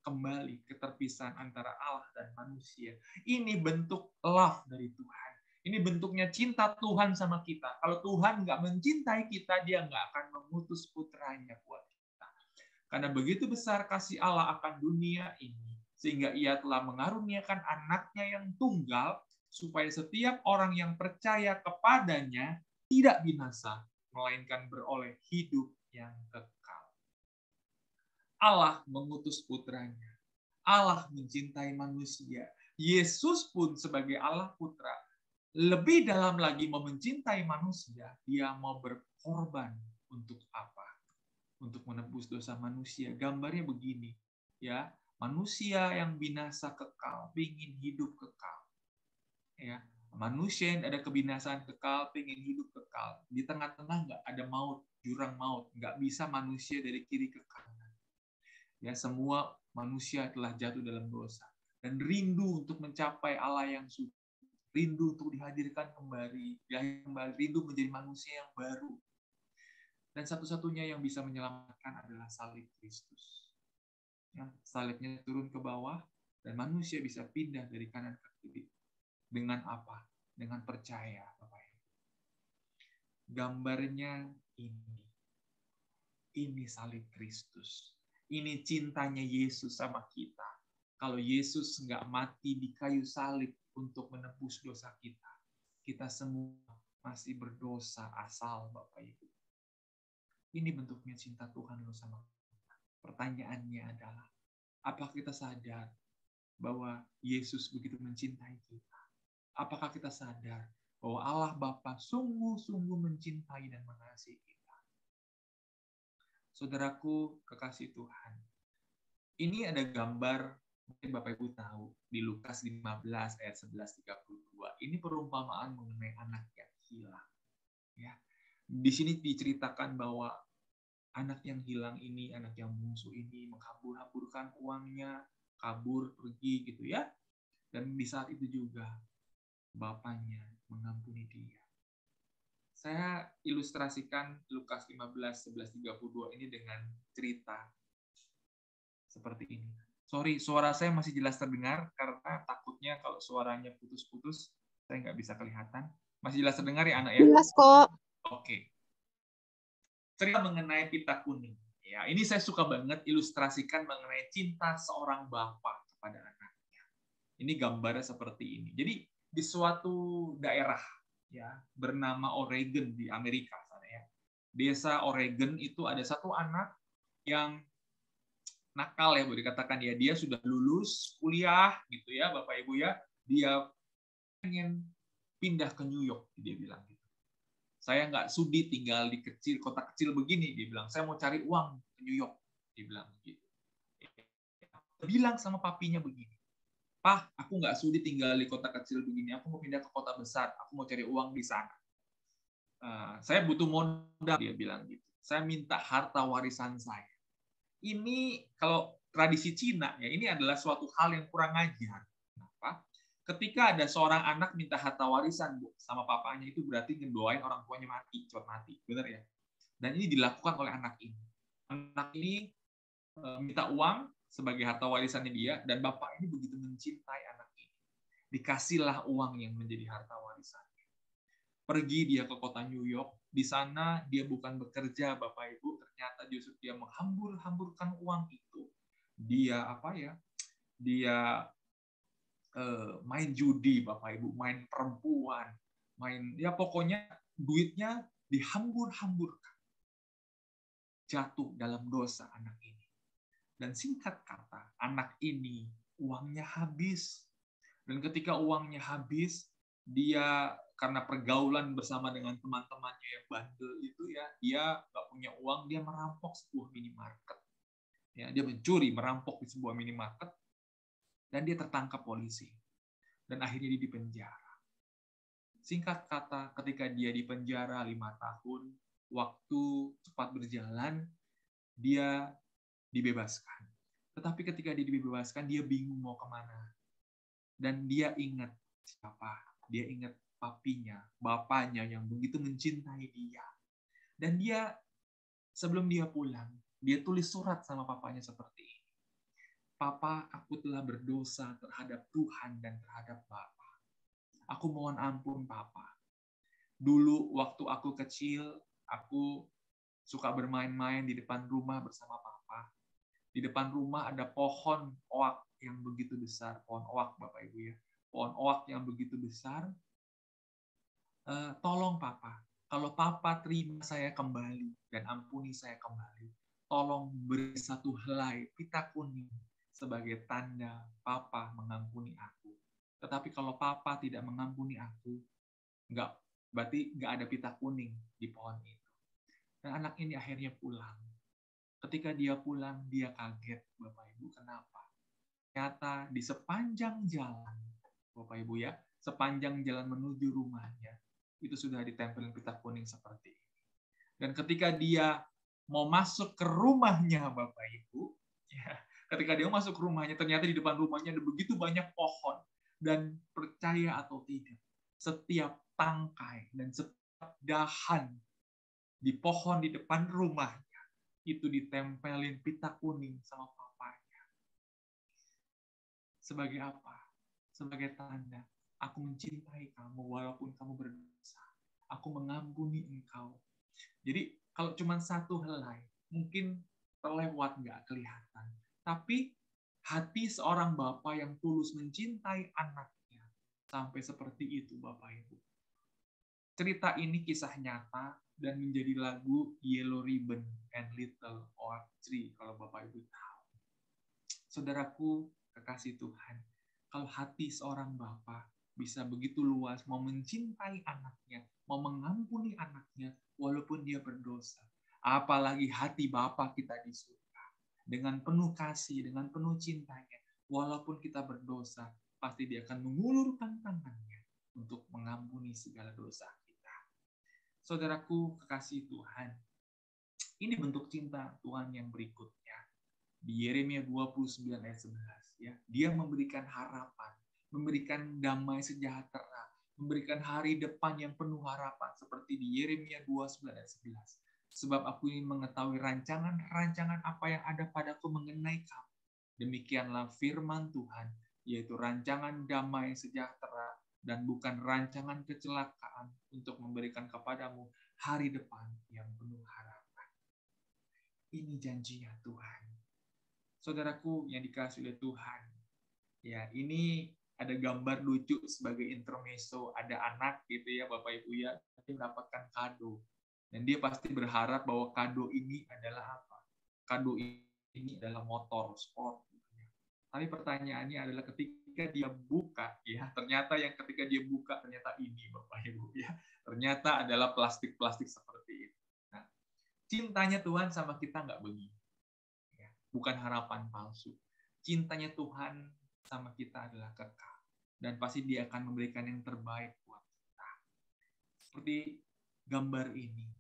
Speaker 3: kembali keterpisahan antara Allah dan manusia. Ini bentuk love dari Tuhan. Ini bentuknya cinta Tuhan sama kita. Kalau Tuhan nggak mencintai kita, dia nggak akan mengutus putranya buat kita. Karena begitu besar kasih Allah akan dunia ini, sehingga ia telah mengaruniakan anaknya yang tunggal, supaya setiap orang yang percaya kepadanya tidak binasa, melainkan beroleh hidup yang kekal. Allah mengutus putranya. Allah mencintai manusia. Yesus pun sebagai Allah putra, lebih dalam lagi mau mencintai manusia, dia mau berkorban untuk apa? Untuk menebus dosa manusia. Gambarnya begini, ya, manusia yang binasa kekal, ingin hidup kekal. Ya, manusia yang ada kebinasaan kekal, pengen hidup kekal. Di tengah-tengah nggak ada maut, jurang maut. Nggak bisa manusia dari kiri ke kanan. Ya, semua manusia telah jatuh dalam dosa. Dan rindu untuk mencapai Allah yang suci. Rindu untuk dihadirkan kembali. Rindu menjadi manusia yang baru. Dan satu-satunya yang bisa menyelamatkan adalah salib Kristus. Ya, salibnya turun ke bawah, dan manusia bisa pindah dari kanan ke kiri. Dengan apa? Dengan percaya, Bapak Ibu. Gambarnya ini. Ini salib Kristus. Ini cintanya Yesus sama kita. Kalau Yesus nggak mati di kayu salib untuk menebus dosa kita, kita semua masih berdosa asal, Bapak Ibu. Ini bentuknya cinta Tuhan loh sama kita. Pertanyaannya adalah, apakah kita sadar bahwa Yesus begitu mencintai kita? Apakah kita sadar bahwa Allah Bapa sungguh-sungguh mencintai dan mengasihi kita? Saudaraku, kekasih Tuhan. Ini ada gambar, mungkin Bapak Ibu tahu, di Lukas 15 ayat 11-32. Ini perumpamaan mengenai anak yang hilang. Ya. Di sini diceritakan bahwa anak yang hilang ini, anak yang bungsu ini menghambur-hamburkan uangnya, kabur, pergi gitu ya. Dan di saat itu juga Bapaknya mengampuni dia. Saya ilustrasikan Lukas 15, 11-32 ini dengan cerita seperti ini. Sorry, suara saya masih jelas terdengar karena takutnya kalau suaranya putus-putus, saya nggak bisa kelihatan. Masih jelas terdengar ya, anak ya?
Speaker 4: Jelas kok.
Speaker 3: Oke. Cerita mengenai pita kuning. Ya, ini saya suka banget ilustrasikan mengenai cinta seorang bapak kepada anaknya. Ini gambarnya seperti ini. Jadi di suatu daerah ya bernama Oregon di Amerika sana desa Oregon itu ada satu anak yang nakal ya, boleh dikatakan ya, dia sudah lulus kuliah gitu ya, Bapak Ibu ya, dia pengen pindah ke New York, dia bilang gitu. Saya nggak sudi tinggal di kota kecil begini, dia bilang. Saya mau cari uang ke New York, dia bilang begitu. Dia bilang sama papinya begini, "Pak, aku nggak sudi tinggal di kota kecil begini, aku mau pindah ke kota besar, aku mau cari uang di sana. Saya butuh modal," dia bilang gitu. "Saya minta harta warisan saya." Ini kalau tradisi Cina ya, ini adalah suatu hal yang kurang ajar. Kenapa? Ketika ada seorang anak minta harta warisan Bu, sama papanya, itu berarti ngedoain orang tuanya mati, cepat mati, benar ya? Dan ini dilakukan oleh anak ini. Anak ini minta uang sebagai harta warisannya dia, dan bapak ini begitu mencintai anak ini. Dikasihlah uang yang menjadi harta warisan. Pergi dia ke kota New York, di sana dia bukan bekerja, Bapak Ibu, ternyata justru dia menghambur-hamburkan uang itu. Dia Dia main judi, Bapak Ibu, main perempuan, ya pokoknya duitnya dihambur-hamburkan. Jatuh dalam dosa anak ini. Dan singkat kata, anak ini uangnya habis. Dan ketika uangnya habis, dia karena pergaulan bersama dengan teman-temannya yang bandel itu ya, dia nggak punya uang, dia merampok sebuah minimarket. Ya, dia mencuri, merampok di sebuah minimarket, dan dia tertangkap polisi. Dan akhirnya dia dipenjara. Singkat kata, ketika dia dipenjara 5 tahun, waktu cepat berjalan, dia dibebaskan. Tetapi ketika dia dibebaskan, dia bingung mau kemana. Dan dia ingat siapa? Dia ingat papinya, bapaknya yang begitu mencintai dia. Dan dia, sebelum dia pulang, dia tulis surat sama papanya seperti ini. "Papa, aku telah berdosa terhadap Tuhan dan terhadap Bapa. Aku mohon ampun, Papa. Dulu waktu aku kecil, aku suka bermain-main di depan rumah bersama Papa. Di depan rumah ada pohon oak yang begitu besar. Pohon oak, Bapak Ibu ya. Pohon oak yang begitu besar. Tolong Papa, kalau Papa terima saya kembali dan ampuni saya kembali, tolong beri satu helai pita kuning sebagai tanda Papa mengampuni aku. Tetapi kalau Papa tidak mengampuni aku, berarti nggak ada pita kuning di pohon itu." Dan anak ini akhirnya pulang. Ketika dia pulang, dia kaget, Bapak Ibu, kenapa? Ternyata di sepanjang jalan, Bapak Ibu ya, sepanjang jalan menuju rumahnya, itu sudah ditempelin pita kuning seperti ini. Dan ketika dia mau masuk ke rumahnya, Bapak Ibu, ya, ketika dia masuk ke rumahnya, ternyata di depan rumahnya ada begitu banyak pohon. Dan percaya atau tidak, setiap tangkai dan setiap dahan di pohon di depan rumahnya, itu ditempelin pita kuning sama papanya. Sebagai apa? Sebagai tanda, aku mencintai kamu walaupun kamu berdosa. Aku mengampuni engkau. Jadi kalau cuma satu helai, mungkin terlewat nggak kelihatan. Tapi hati seorang bapak yang tulus mencintai anaknya sampai seperti itu, Bapak Ibu. Cerita ini kisah nyata dan menjadi lagu Yellow Ribbon and Little Oak Tree, kalau Bapak Ibu tahu. Saudaraku, kekasih Tuhan, kalau hati seorang bapak bisa begitu luas, mau mencintai anaknya, mau mengampuni anaknya, walaupun dia berdosa. Apalagi hati Bapa kita di surga. Dengan penuh kasih, dengan penuh cintanya, walaupun kita berdosa, pasti dia akan mengulurkan tangannya untuk mengampuni segala dosa kita. Saudaraku, kekasih Tuhan, ini bentuk cinta Tuhan yang berikutnya. Di Yeremia 29 ayat 11, ya, dia memberikan harapan, memberikan damai sejahtera, memberikan hari depan yang penuh harapan, seperti di Yeremia 29 ayat 11. Sebab aku ingin mengetahui rancangan-rancangan apa yang ada padaku mengenai kamu. Demikianlah firman Tuhan, yaitu rancangan damai sejahtera dan bukan rancangan kecelakaan, untuk memberikan kepadamu hari depan yang penuh harapan. Ini janjinya Tuhan. Saudaraku yang dikasihi oleh Tuhan, ya, ini ada gambar lucu sebagai intermezzo, ada anak gitu ya Bapak Ibu ya, nanti mendapatkan kado. Dan dia pasti berharap bahwa kado ini adalah apa? Kado ini adalah motor sport. Tapi pertanyaannya adalah ketika dia buka, ya ternyata yang ketika dia buka ternyata ini, Bapak Ibu, ya ternyata adalah plastik-plastik seperti itu. Nah, cintanya Tuhan sama kita nggak begini, ya. Bukan harapan palsu. Cintanya Tuhan sama kita adalah kekal, dan pasti Dia akan memberikan yang terbaik buat kita. Seperti gambar ini,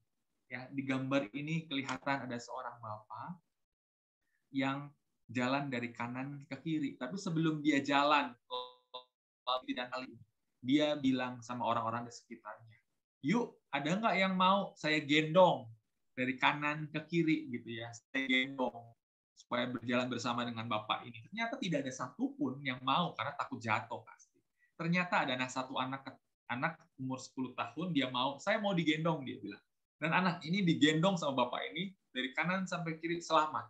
Speaker 3: ya di gambar ini kelihatan ada seorang bapak yang jalan dari kanan ke kiri. Tapi sebelum dia jalan tidak kali, dia bilang sama orang-orang di sekitarnya, yuk, ada nggak yang mau saya gendong dari kanan ke kiri gitu ya, saya gendong supaya berjalan bersama dengan bapak ini. Ternyata tidak ada satupun yang mau karena takut jatuh pasti. Ternyata ada satu anak umur 10 tahun, dia mau, saya mau digendong, dia bilang. Dan anak ini digendong sama bapak ini dari kanan sampai kiri selamat.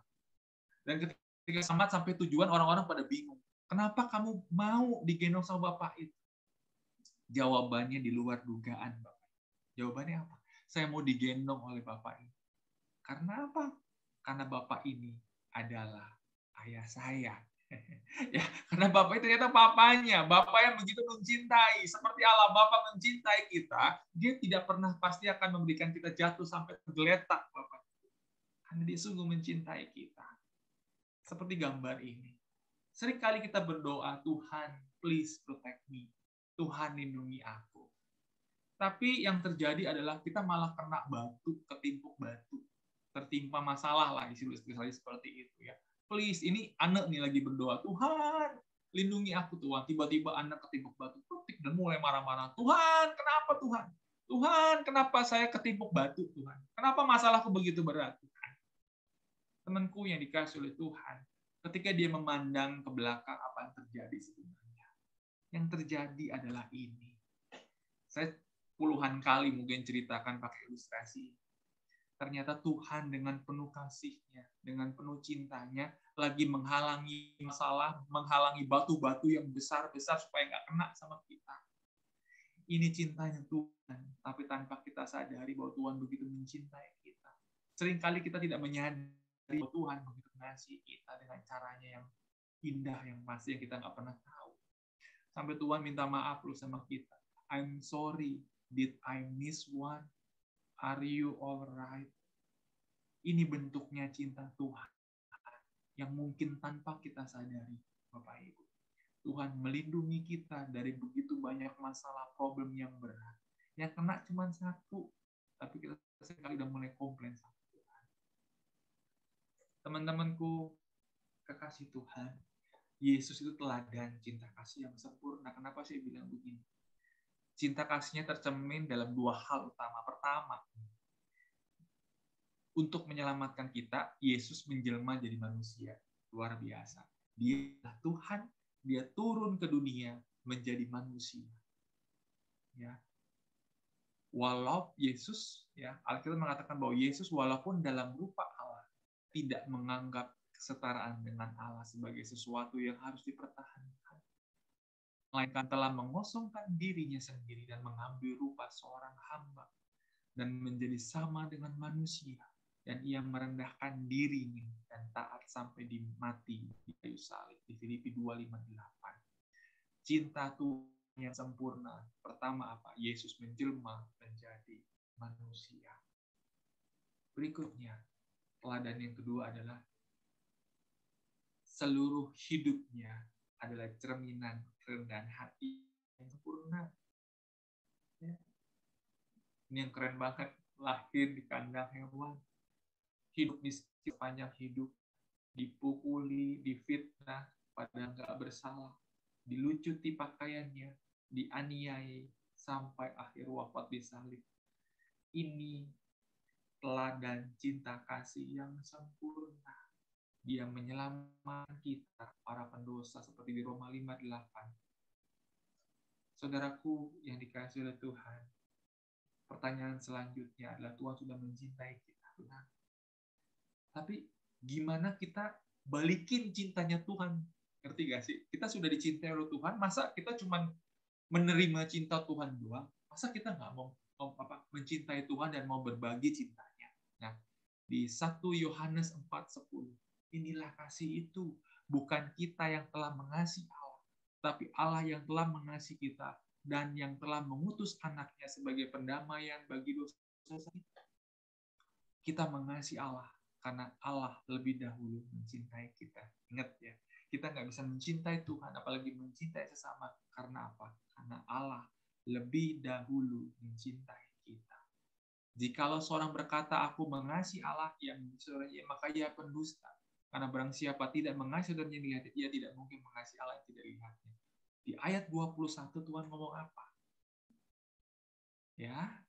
Speaker 3: Dan ketika selamat sampai tujuan, orang-orang pada bingung. Kenapa kamu mau digendong sama bapak itu? Jawabannya di luar dugaan, Bapak. Jawabannya apa? Saya mau digendong oleh bapak ini. Karena apa? Karena bapak ini adalah ayah saya. Ya, karena bapak itu ternyata papanya, bapak yang begitu mencintai, seperti Allah Bapa mencintai kita, dia tidak pernah pasti akan memberikan kita jatuh sampai tergeletak, Bapak. Karena dia sungguh mencintai kita. Seperti gambar ini. Seringkali kita berdoa, Tuhan, please protect me. Tuhan lindungi aku. Tapi yang terjadi adalah kita malah kena batu, ketimpuk batu. Tertimpa masalah lah, istilah seperti itu ya. Please, ini anak nih lagi berdoa, Tuhan, lindungi aku Tuhan. Tiba-tiba anak ketimpuk batu, dan mulai marah-marah. Tuhan, kenapa Tuhan? Tuhan, kenapa saya ketimpuk batu Tuhan? Kenapa masalahku begitu berat Tuhan? Temanku yang dikasih oleh Tuhan, ketika dia memandang ke belakang apa yang terjadi sebenarnya. Yang terjadi adalah ini. Saya puluhan kali mungkin ceritakan pakai ilustrasi. Ternyata Tuhan dengan penuh kasih-Nya, dengan penuh cintanya, lagi menghalangi masalah, menghalangi batu-batu yang besar-besar supaya nggak kena sama kita. Ini cintanya Tuhan, tapi tanpa kita sadari bahwa Tuhan begitu mencintai kita. Seringkali kita tidak menyadari bahwa Tuhan begitu mengasihi kita dengan caranya yang indah, yang pasti yang kita nggak pernah tahu. Sampai Tuhan minta maaf loh sama kita. I'm sorry, did I miss one? Are you alright? Ini bentuknya cinta Tuhan yang mungkin tanpa kita sadari, Bapak Ibu. Tuhan melindungi kita dari begitu banyak masalah, problem yang berat. Yang kena cuma satu, tapi kita sekali udah mulai komplain sama Tuhan. Teman-temanku, kekasih Tuhan, Yesus itu teladan cinta kasih yang sempurna. Kenapa saya bilang begini? Cinta kasihnya tercermin dalam dua hal utama. Pertama, untuk menyelamatkan kita, Yesus menjelma jadi manusia. Luar biasa. Dia adalah Tuhan, dia turun ke dunia menjadi manusia. Ya. Walau Yesus, ya, Alkitab mengatakan bahwa Yesus walaupun dalam rupa Allah, tidak menganggap kesetaraan dengan Allah sebagai sesuatu yang harus dipertahankan. Melainkan telah mengosongkan dirinya sendiri dan mengambil rupa seorang hamba dan menjadi sama dengan manusia. Dan ia merendahkan dirinya dan taat sampai mati di kayu salib. Di Filipi 2:5-8. Cinta Tuhan yang sempurna. Pertama apa? Yesus menjelma menjadi manusia. Berikutnya, teladan yang kedua adalah seluruh hidupnya adalah cerminan kerendahan hati yang sempurna. Ya. Ini yang keren banget. Lahir di kandang hewan. Hidup miskin sepanjang hidup, dipukuli, difitnah, padahal nggak bersalah, dilucuti pakaiannya, dianiayai, sampai akhir wafat di salib. Ini teladan cinta kasih yang sempurna. Dia menyelamatkan kita, para pendosa, seperti di Roma 5:8. Saudaraku yang dikasihi oleh Tuhan, pertanyaan selanjutnya adalah Tuhan sudah mencintai kita, benar? Tapi gimana kita balikin cintanya Tuhan? Ngerti gak sih? Kita sudah dicintai oleh Tuhan, masa kita cuma menerima cinta Tuhan doang? Masa kita nggak mau mencintai Tuhan dan mau berbagi cintanya. Nah, di 1 Yohanes 4:10, inilah kasih itu, bukan kita yang telah mengasihi Allah, tapi Allah yang telah mengasihi kita dan yang telah mengutus anaknya sebagai pendamaian bagi dosa kita. Kita mengasihi Allah karena Allah lebih dahulu mencintai kita. Ingat ya, kita nggak bisa mencintai Tuhan, apalagi mencintai sesama. Karena apa? Karena Allah lebih dahulu mencintai kita. Jikalau seorang berkata, aku mengasihi Allah yang saudaranya, maka ia pendusta. Karena barang siapa tidak mengasihi saudaranya yang dilihat, ia tidak mungkin mengasihi Allah yang tidak dilihatnya. Di ayat 21 Tuhan ngomong apa? Ya,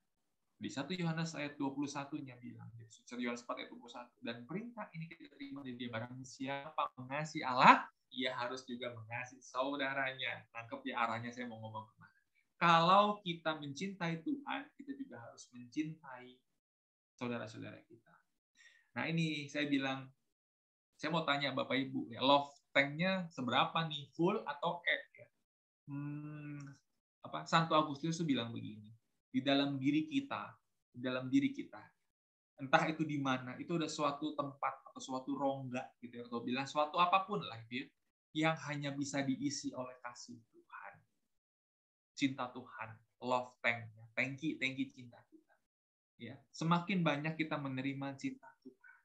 Speaker 3: di 1 Yohanes ayat 21-nya bilang, 1 Yohanes 4 ayat 21, dan perintah ini kita terima dari dia, barang siapa mengasihi Allah, ia harus juga mengasihi saudaranya. Tangkap ya arahnya saya mau ngomong kemana. Kalau kita mencintai Tuhan, kita juga harus mencintai saudara-saudara kita. Nah ini saya bilang, saya mau tanya Bapak Ibu, ya, love tank-nya seberapa nih, full atau egg? Ya? Santo Agustinus itu bilang begini, di dalam diri kita, entah itu di mana, itu ada suatu tempat atau suatu rongga, gitu ya, atau bilang suatu apapun lah, gitu ya, yang hanya bisa diisi oleh kasih Tuhan, cinta Tuhan, love tank, tangki cinta kita. Ya, semakin banyak kita menerima cinta Tuhan,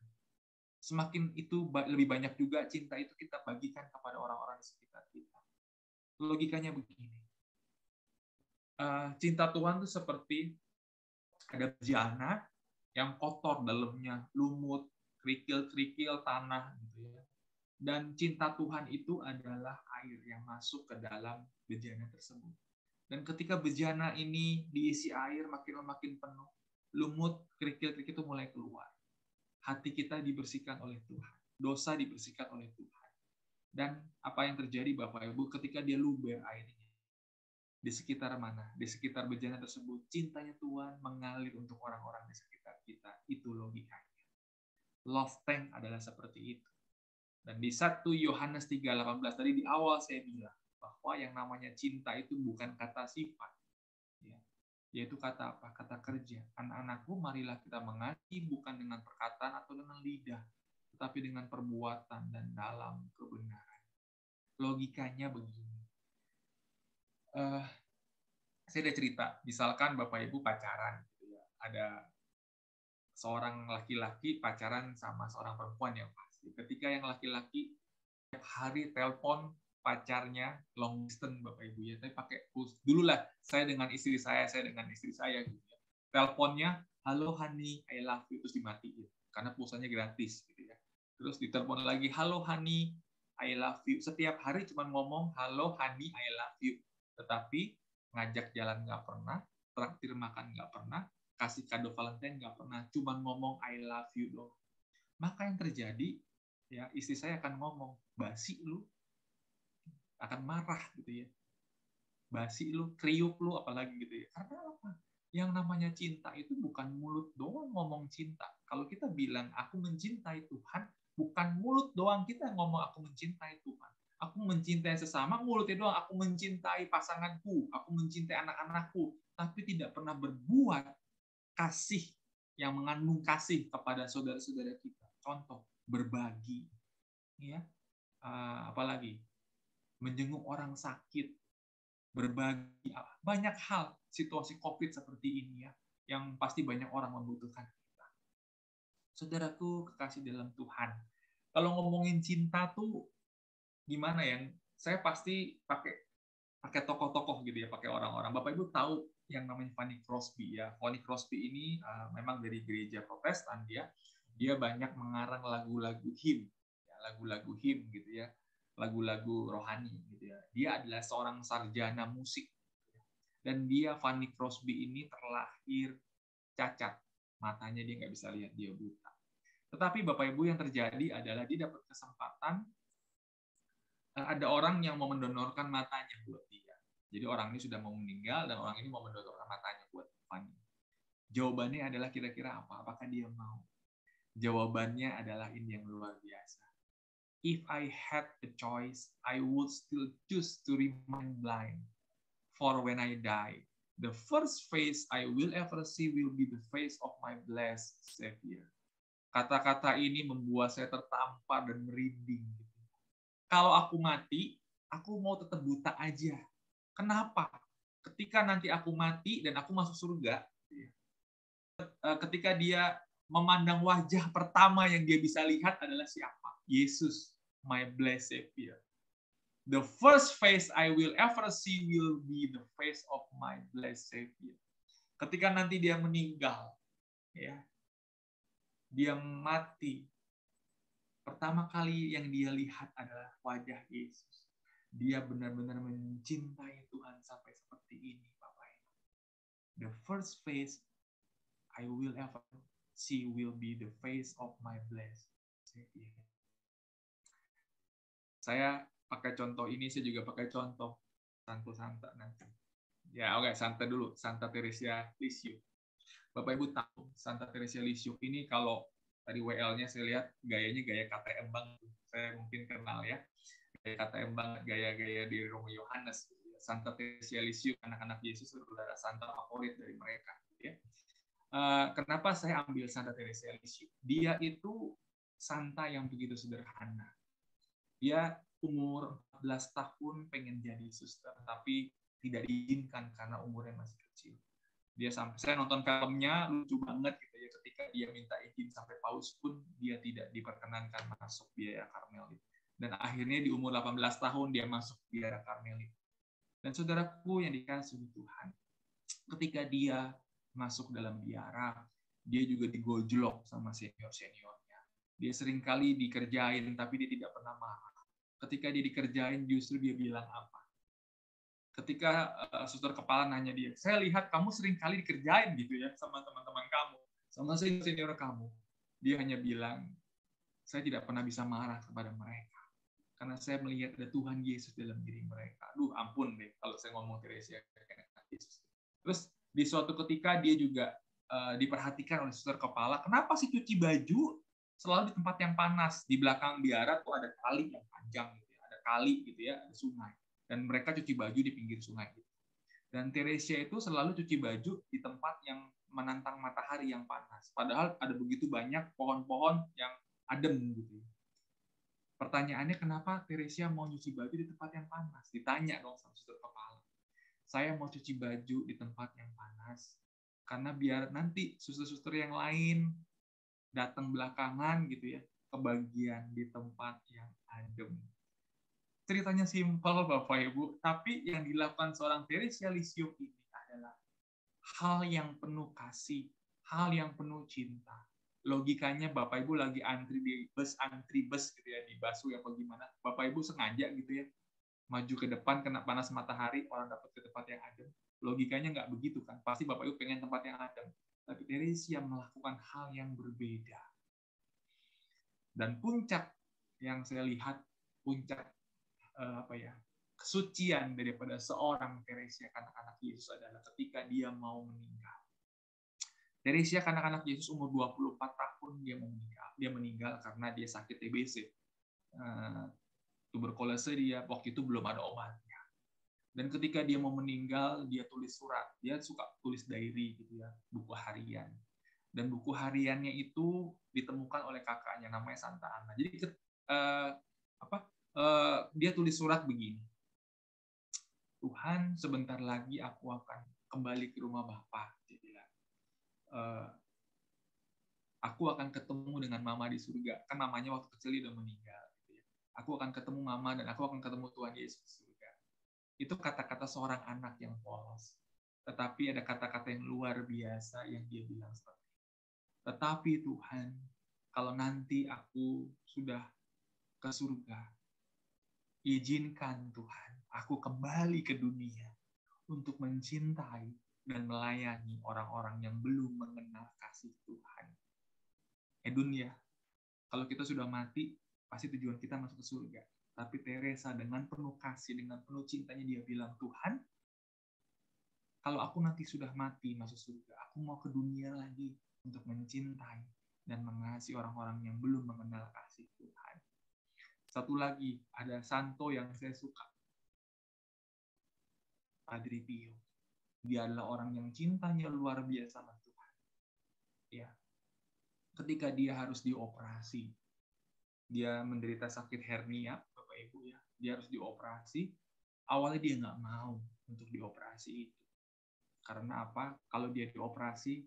Speaker 3: semakin itu lebih banyak juga cinta itu kita bagikan kepada orang-orang di sekitar kita. Logikanya begini. Cinta Tuhan itu seperti ada bejana yang kotor dalamnya, lumut, kerikil-kerikil tanah gitu ya. Dan cinta Tuhan itu adalah air yang masuk ke dalam bejana tersebut. Dan ketika bejana ini diisi air makin penuh, lumut, kerikil-kerikil itu mulai keluar. Hati kita dibersihkan oleh Tuhan, dosa dibersihkan oleh Tuhan. Dan apa yang terjadi Bapak Ibu ketika dia luber airnya? Di sekitar mana? Di sekitar bejana tersebut, cintanya Tuhan mengalir untuk orang-orang di sekitar kita. Itu logikanya. Love tank adalah seperti itu. Dan di 1 Yohanes 3:18 tadi di awal saya bilang bahwa yang namanya cinta itu bukan kata sifat. Ya. Yaitu kata apa? Kata kerja. Anak-anakku, marilah kita mengasihi bukan dengan perkataan atau dengan lidah, tetapi dengan perbuatan dan dalam kebenaran. Logikanya begini. Saya ada cerita, misalkan Bapak Ibu pacaran, gitu ya. Ada seorang laki-laki pacaran sama seorang perempuan yang pasti. Ketika yang laki-laki tiap hari telepon pacarnya long distance Bapak Ibu ya, tapi pakai push. Dulu lah saya dengan istri saya gitu ya. Teleponnya, halo honey, I love you, terus dimatiin karena pulsanya gratis gitu ya. Terus ditelepon lagi, halo honey, I love you. Setiap hari cuma ngomong halo honey, I love you. Tetapi ngajak jalan nggak pernah, traktir makan nggak pernah, kasih kado Valentine nggak pernah, cuma ngomong I love you doang. Maka yang terjadi, ya istri saya akan ngomong, basi lu, akan marah gitu ya. Basi lu, kriuk lu, apalagi gitu ya. Karena apa? Yang namanya cinta itu bukan mulut doang ngomong cinta. Kalau kita bilang aku mencintai Tuhan, bukan mulut doang kita ngomong aku mencintai Tuhan. Aku mencintai sesama, mulutnya doang aku mencintai pasanganku, aku mencintai anak-anakku, tapi tidak pernah berbuat kasih yang mengandung kasih kepada saudara-saudara kita. Contoh, berbagi, ya, apalagi menjenguk orang sakit, berbagi, banyak hal. Situasi COVID seperti ini ya, yang pasti banyak orang membutuhkan kita. Saudaraku kekasih dalam Tuhan, kalau ngomongin cinta tuh gimana ya? Saya pasti pakai tokoh-tokoh gitu ya, pakai orang-orang. Bapak Ibu tahu yang namanya Fanny Crosby ya. Fanny Crosby ini memang dari gereja Protestan dia banyak mengarang lagu-lagu hymn, ya, lagu-lagu hymn gitu ya, lagu-lagu rohani gitu ya. Dia adalah seorang sarjana musik dan dia Fanny Crosby ini terlahir cacat, matanya dia nggak bisa lihat, dia buta. Tetapi Bapak Ibu yang terjadi adalah dia dapat kesempatan, ada orang yang mau mendonorkan matanya buat dia. Jadi orang ini sudah mau meninggal dan orang ini mau mendonorkan matanya buat Fanny. Jawabannya adalah kira-kira apa? Apakah dia mau? Jawabannya adalah ini yang luar biasa. If I had a choice, I would still choose to remain blind. For when I die, The first face I will ever see will be the face of my blessed Savior. Kata-kata ini membuat saya tertampar dan merinding. Kalau aku mati, aku mau tetap buta aja. Kenapa? Ketika nanti aku mati dan aku masuk surga, ketika dia memandang wajah pertama yang dia bisa lihat adalah siapa? Yesus, my blessed Savior. The first face I will ever see will be the face of my blessed Savior. Ketika nanti dia meninggal, ya, dia mati, pertama kali yang dia lihat adalah wajah Yesus. Dia benar-benar mencintai Tuhan sampai seperti ini, Bapak Ibu. The first face I will ever see will be the face of my blessed Savior. Saya pakai contoh ini, saya juga pakai contoh Santo Santa nanti. Ya, oke, Santa dulu, Santa Teresia Lisieux. Bapak Ibu tahu, Santa Teresia Lisieux ini kalau tadi WL-nya saya lihat gayanya gaya KTM banget. Saya mungkin kenal ya. Gaya KTM banget, gaya-gaya di Romo Yohanes. Santa Teresia Lisieux, anak-anak Yesus adalah Santa favorit dari mereka. Ya. Kenapa saya ambil Santa Teresia Lisieux? Dia itu Santa yang begitu sederhana. Dia umur 14 tahun pengen jadi suster, tapi tidak diizinkan karena umurnya masih kecil. Dia sampai, saya nonton filmnya lucu banget gitu ya, ketika dia minta izin sampai paus pun dia tidak diperkenankan masuk biara Karmelit. Dan akhirnya di umur 18 tahun dia masuk biara Karmelit. Dan saudaraku yang dikasihi Tuhan, ketika dia masuk dalam biara, dia juga digojlok sama senior-seniornya. Dia seringkali dikerjain, tapi dia tidak pernah marah. Ketika dia dikerjain, justru dia bilang apa? Ketika suster kepala nanya dia, saya lihat kamu seringkali dikerjain gitu ya sama teman-teman kamu, sama senior kamu. Dia hanya bilang, saya tidak pernah bisa marah kepada mereka. Karena saya melihat ada Tuhan Yesus dalam diri mereka. Aduh, ampun deh kalau saya ngomong Teresia kayak Yesus. Terus di suatu ketika dia juga diperhatikan oleh suster kepala, kenapa sih cuci baju selalu di tempat yang panas? Di belakang biara tuh ada kali yang panjang gitu ya, ada kali gitu ya, ada sungai. Dan mereka cuci baju di pinggir sungai gitu. Dan Teresia itu selalu cuci baju di tempat yang menantang matahari yang panas. Padahal ada begitu banyak pohon-pohon yang adem gitu. Pertanyaannya, kenapa Teresia mau cuci baju di tempat yang panas? Ditanya dong sama suster kepala. Saya mau cuci baju di tempat yang panas karena biar nanti suster-suster yang lain datang belakangan gitu ya, kebagian di tempat yang adem. Ceritanya simpel Bapak Ibu, tapi yang dilakukan seorang Teresia Lisieux ini adalah hal yang penuh kasih, hal yang penuh cinta. Logikanya Bapak Ibu lagi antri bus gitu ya, di busway apa gimana, Bapak Ibu sengaja gitu ya, maju ke depan kena panas matahari, orang dapat ke tempat yang adem. Logikanya nggak begitu kan, pasti Bapak Ibu pengen tempat yang adem. Tapi Teresia melakukan hal yang berbeda. Dan puncak yang saya lihat, puncak kesucian daripada seorang Teresia kanak-kanak Yesus adalah ketika dia mau meninggal. Teresia kanak-kanak Yesus umur 24 tahun dia mau meninggal. Dia meninggal karena dia sakit TBC. Tuberkulose dia waktu itu belum ada obatnya. Dan ketika dia mau meninggal, dia tulis surat. Dia suka tulis diary gitu ya, buku harian. Dan buku hariannya itu ditemukan oleh kakaknya namanya Santa Ana. Jadi dia tulis surat begini. Tuhan, sebentar lagi aku akan kembali ke rumah Bapa. Dia bilang, aku akan ketemu dengan Mama di surga. Kan mamanya waktu kecil dia udah meninggal. Gitu ya. Aku akan ketemu Mama dan aku akan ketemu Tuhan Yesus di surga. Itu kata-kata seorang anak yang polos. Tetapi ada kata-kata yang luar biasa yang dia bilang seperti itu. Tetapi Tuhan, kalau nanti aku sudah ke surga, izinkan Tuhan, aku kembali ke dunia untuk mencintai dan melayani orang-orang yang belum mengenal kasih Tuhan. Dunia, kalau kita sudah mati, pasti tujuan kita masuk ke surga. Tapi Teresa dengan penuh kasih, dengan penuh cintanya dia bilang, Tuhan, kalau aku nanti sudah mati masuk surga, aku mau ke dunia lagi untuk mencintai dan mengasihi orang-orang yang belum mengenal kasih Tuhan. Satu lagi, ada santo yang saya suka. Padre Pio. Dia adalah orang yang cintanya luar biasa sama Tuhan. Ya, ketika dia harus dioperasi, dia menderita sakit hernia, Bapak Ibu ya, dia harus dioperasi. Awalnya dia nggak mau untuk dioperasi itu. Karena apa? Kalau dia dioperasi,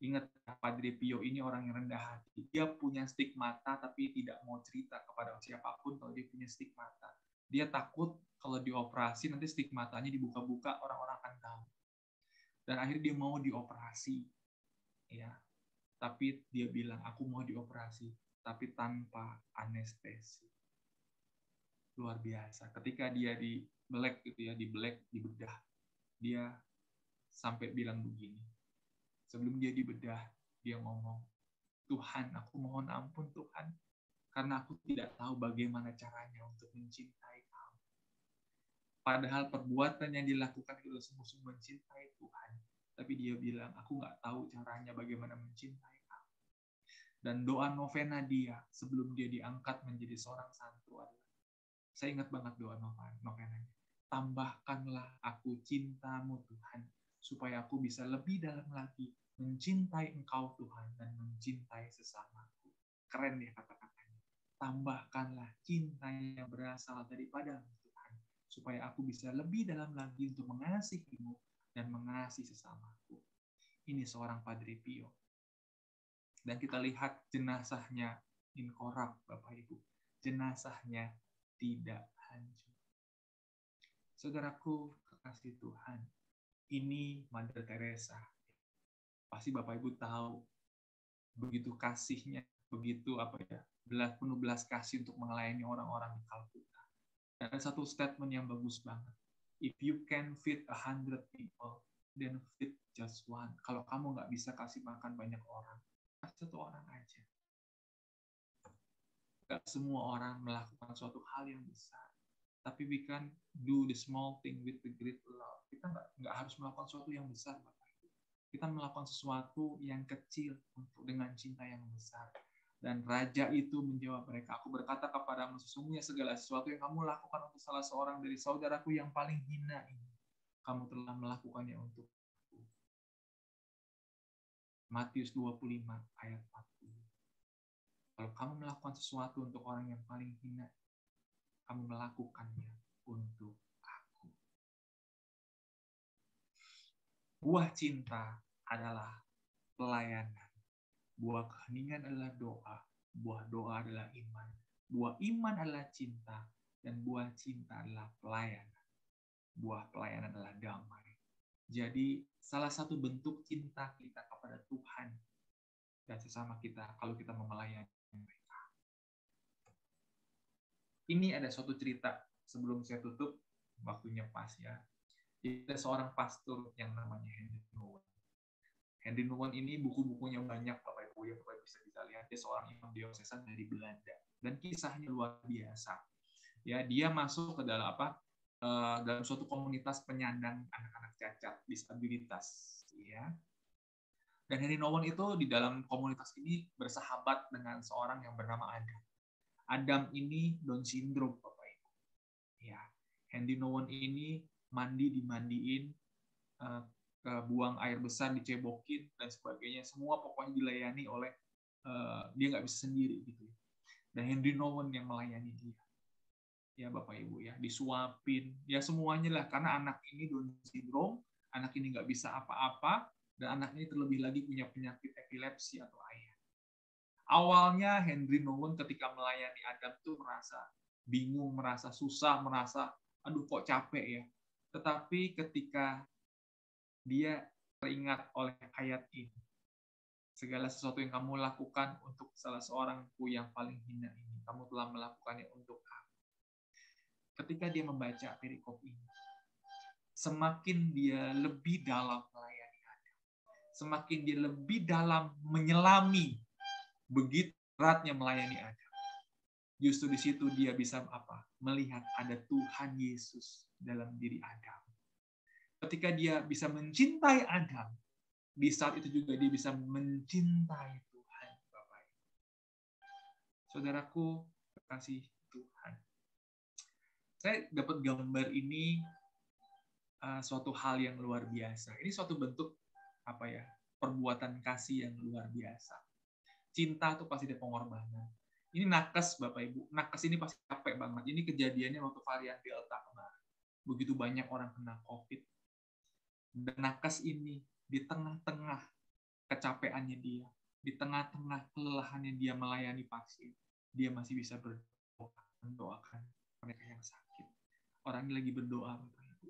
Speaker 3: ingat Padre Pio ini orang yang rendah hati. Dia punya stigmata tapi tidak mau cerita kepada siapapun kalau dia punya stigmata. Dia takut kalau dioperasi nanti stigmatanya dibuka-buka, orang-orang akan tahu. Dan akhirnya dia mau dioperasi. Ya. Tapi dia bilang, aku mau dioperasi, tapi tanpa anestesi. Luar biasa. Ketika dia dibelek gitu ya, dibedah, dia sampai bilang begini. Sebelum dia dibedah, dia ngomong, Tuhan, aku mohon ampun Tuhan, karena aku tidak tahu bagaimana caranya untuk mencintai kamu. Padahal perbuatan yang dilakukan itu sungguh-sungguh mencintai Tuhan. Tapi dia bilang, aku nggak tahu caranya bagaimana mencintai kamu. Dan doa novena dia sebelum dia diangkat menjadi seorang santo adalah, saya ingat banget doa novenanya. Tambahkanlah aku cintamu Tuhan, supaya aku bisa lebih dalam lagi mencintai Engkau Tuhan dan mencintai sesamaku. Keren ya kata-katanya. Tambahkanlah cinta yang berasal daripadamu Tuhan, supaya aku bisa lebih dalam lagi untuk mengasihimu dan mengasihi sesamaku. Ini seorang Padre Pio. Dan kita lihat jenazahnya incorrupt, Bapak Ibu. Jenazahnya tidak hancur. Saudaraku, kekasih Tuhan, ini Mother Teresa. Pasti Bapak Ibu tahu, begitu kasihnya, begitu penuh belas kasih untuk melayani orang-orang di Kalkuta. Dan ada satu statement yang bagus banget. If you can feed 100 people, then feed just one. Kalau kamu nggak bisa kasih makan banyak orang, satu orang aja. Gak semua orang melakukan suatu hal yang besar, tapi we can do the small thing with the great love. Kita nggak harus melakukan sesuatu yang besar, Bapak Ibu. Kita melakukan sesuatu yang kecil untuk dengan cinta yang besar. Dan raja itu menjawab mereka, aku berkata kepadamu, sesungguhnya segala sesuatu yang kamu lakukan untuk salah seorang dari saudaraku yang paling hina ini, kamu telah melakukannya untuk aku. Matius 25 ayat 40. Kalau kamu melakukan sesuatu untuk orang yang paling hina, kamu melakukannya untuk aku. Buah cinta adalah pelayanan. Buah keheningan adalah doa. Buah doa adalah iman. Buah iman adalah cinta. Dan buah cinta adalah pelayanan. Buah pelayanan adalah damai. Jadi salah satu bentuk cinta kita kepada Tuhan dan sesama kita kalau kita mau melayani mereka. Ini ada suatu cerita sebelum saya tutup, waktunya pas ya. Ada seorang pastor yang namanya Henry Nouwen. Henry Nouwen ini buku-bukunya banyak, Bapak Ibu ya, Bapak bisa lihat. Dia seorang imam diosesan dari Belanda dan kisahnya luar biasa. Ya, dia masuk ke dalam dalam suatu komunitas penyandang anak-anak cacat disabilitas, ya. Dan Henry Nouwen itu di dalam komunitas ini bersahabat dengan seorang yang bernama Adam. Adam ini Down syndrome, Bapak Ibu. Ya, Henry Nouwen ini dimandiin, buang air besar dicebokin dan sebagainya. Semua pokoknya dilayani oleh dia nggak bisa sendiri gitu. Dan Henry Nouwen yang melayani dia. Ya Bapak Ibu ya, disuapin, ya semuanya lah, karena anak ini Down syndrome, anak ini nggak bisa apa-apa, dan anak ini terlebih lagi punya penyakit epilepsi atau ayah. Awalnya Henry Nouwen ketika melayani Adam tuh merasa bingung, merasa susah, merasa aduh kok capek ya. Tetapi ketika dia teringat oleh ayat ini, segala sesuatu yang kamu lakukan untuk salah seorangku yang paling hina ini, kamu telah melakukannya untuk aku. Ketika dia membaca perikop ini, semakin dia lebih dalam melayani Adam, semakin dia lebih dalam menyelami begitu beratnya melayani Adam. Justru di situ dia bisa melihat ada Tuhan Yesus dalam diri Adam. Ketika dia bisa mencintai Adam, di saat itu juga dia bisa mencintai Tuhan, Bapak Ibu. Saudaraku, kekasih Tuhan. Saya dapat gambar ini suatu hal yang luar biasa. Ini suatu bentuk perbuatan kasih yang luar biasa. Cinta tuh pasti ada pengorbanan. Ini nakes Bapak Ibu, nakes ini pasti capek banget. Ini kejadiannya waktu varian Delta kemarin. Begitu banyak orang kena COVID. Dan nakes ini di tengah-tengah kecapeannya dia, di tengah-tengah kelelahannya dia melayani pasien, dia masih bisa berdoa, mendoakan mereka yang sakit. Orang ini lagi berdoa, Bapak Ibu.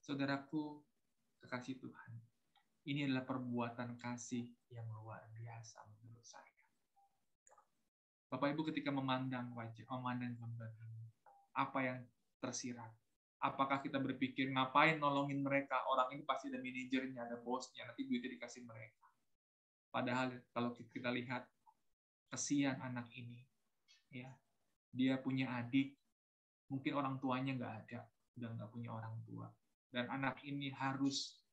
Speaker 3: Saudaraku, kekasih Tuhan, ini adalah perbuatan kasih yang luar biasa menurut saya. Bapak Ibu ketika memandang gambar ini, apa yang tersirat? Apakah kita berpikir ngapain nolongin mereka? Orang ini pasti ada manajernya, ada bosnya, nanti duitnya dikasih mereka. Padahal kalau kita lihat kesian anak ini, ya, dia punya adik, mungkin orang tuanya nggak ada, udah nggak punya orang tua, dan anak ini harus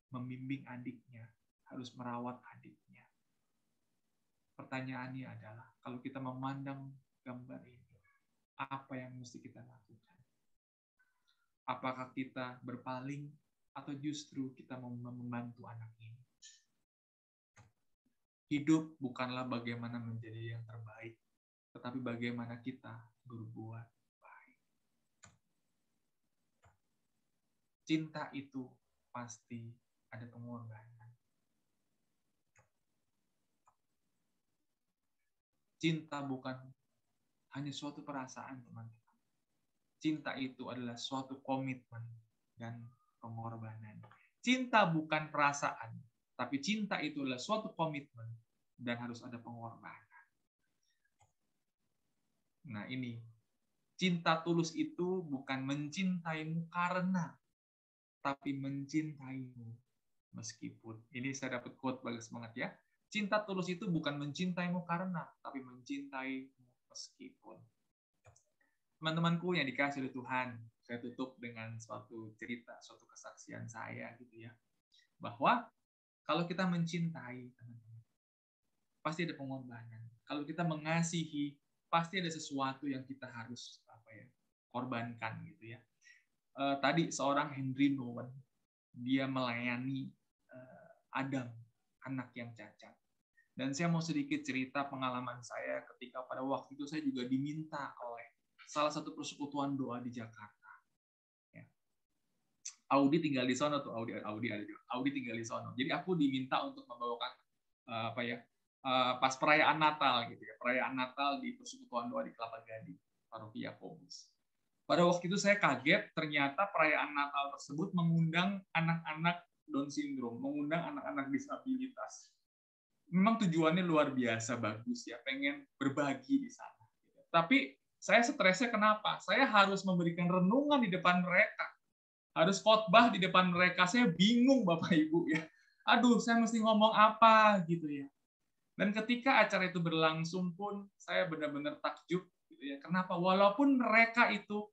Speaker 3: membimbing adiknya, harus merawat adiknya. Pertanyaannya adalah, kalau kita memandang gambar ini, apa yang mesti kita lakukan? Apakah kita berpaling atau justru kita mau membantu anak ini? Hidup bukanlah bagaimana menjadi yang terbaik, tetapi bagaimana kita berbuat baik. Cinta itu pasti ada pengorbanan. Cinta bukan hanya suatu perasaan, teman-teman. Cinta itu adalah suatu komitmen dan pengorbanan. Cinta bukan perasaan, tapi cinta itu adalah suatu komitmen dan harus ada pengorbanan. Nah ini, cinta tulus itu bukan mencintaimu karena, tapi mencintaimu meskipun. Ini saya dapat quote bagus banget ya. Cinta tulus itu bukan mencintaimu karena, tapi mencintaimu meskipun. Teman-temanku yang dikasih oleh Tuhan, saya tutup dengan suatu cerita, suatu kesaksian saya gitu ya. Bahwa kalau kita mencintai, teman-teman, pasti ada pengorbanan. Kalau kita mengasihi, pasti ada sesuatu yang kita harus korbankan gitu ya. Tadi seorang Henry Nouwen, dia melayani Adam, anak yang cacat. Dan saya mau sedikit cerita pengalaman saya ketika pada waktu itu saya juga diminta oleh salah satu persekutuan doa di Jakarta. Ya. Audi tinggal di sono tuh, Audi tinggal di sono. Jadi aku diminta untuk membawakan pas perayaan Natal gitu ya, perayaan Natal di persekutuan doa di Kelapa Gading, Paroki Yakobus. Pada waktu itu saya kaget, ternyata perayaan Natal tersebut mengundang anak-anak Down syndrome, mengundang anak-anak disabilitas. Memang tujuannya luar biasa bagus ya, pengen berbagi di sana. Tapi saya stresnya kenapa? Saya harus memberikan renungan di depan mereka, harus khotbah di depan mereka. Saya bingung Bapak Ibu ya. Aduh, saya mesti ngomong apa gitu ya. Dan ketika acara itu berlangsung pun saya benar-benar takjub gitu ya. Kenapa? Walaupun mereka itu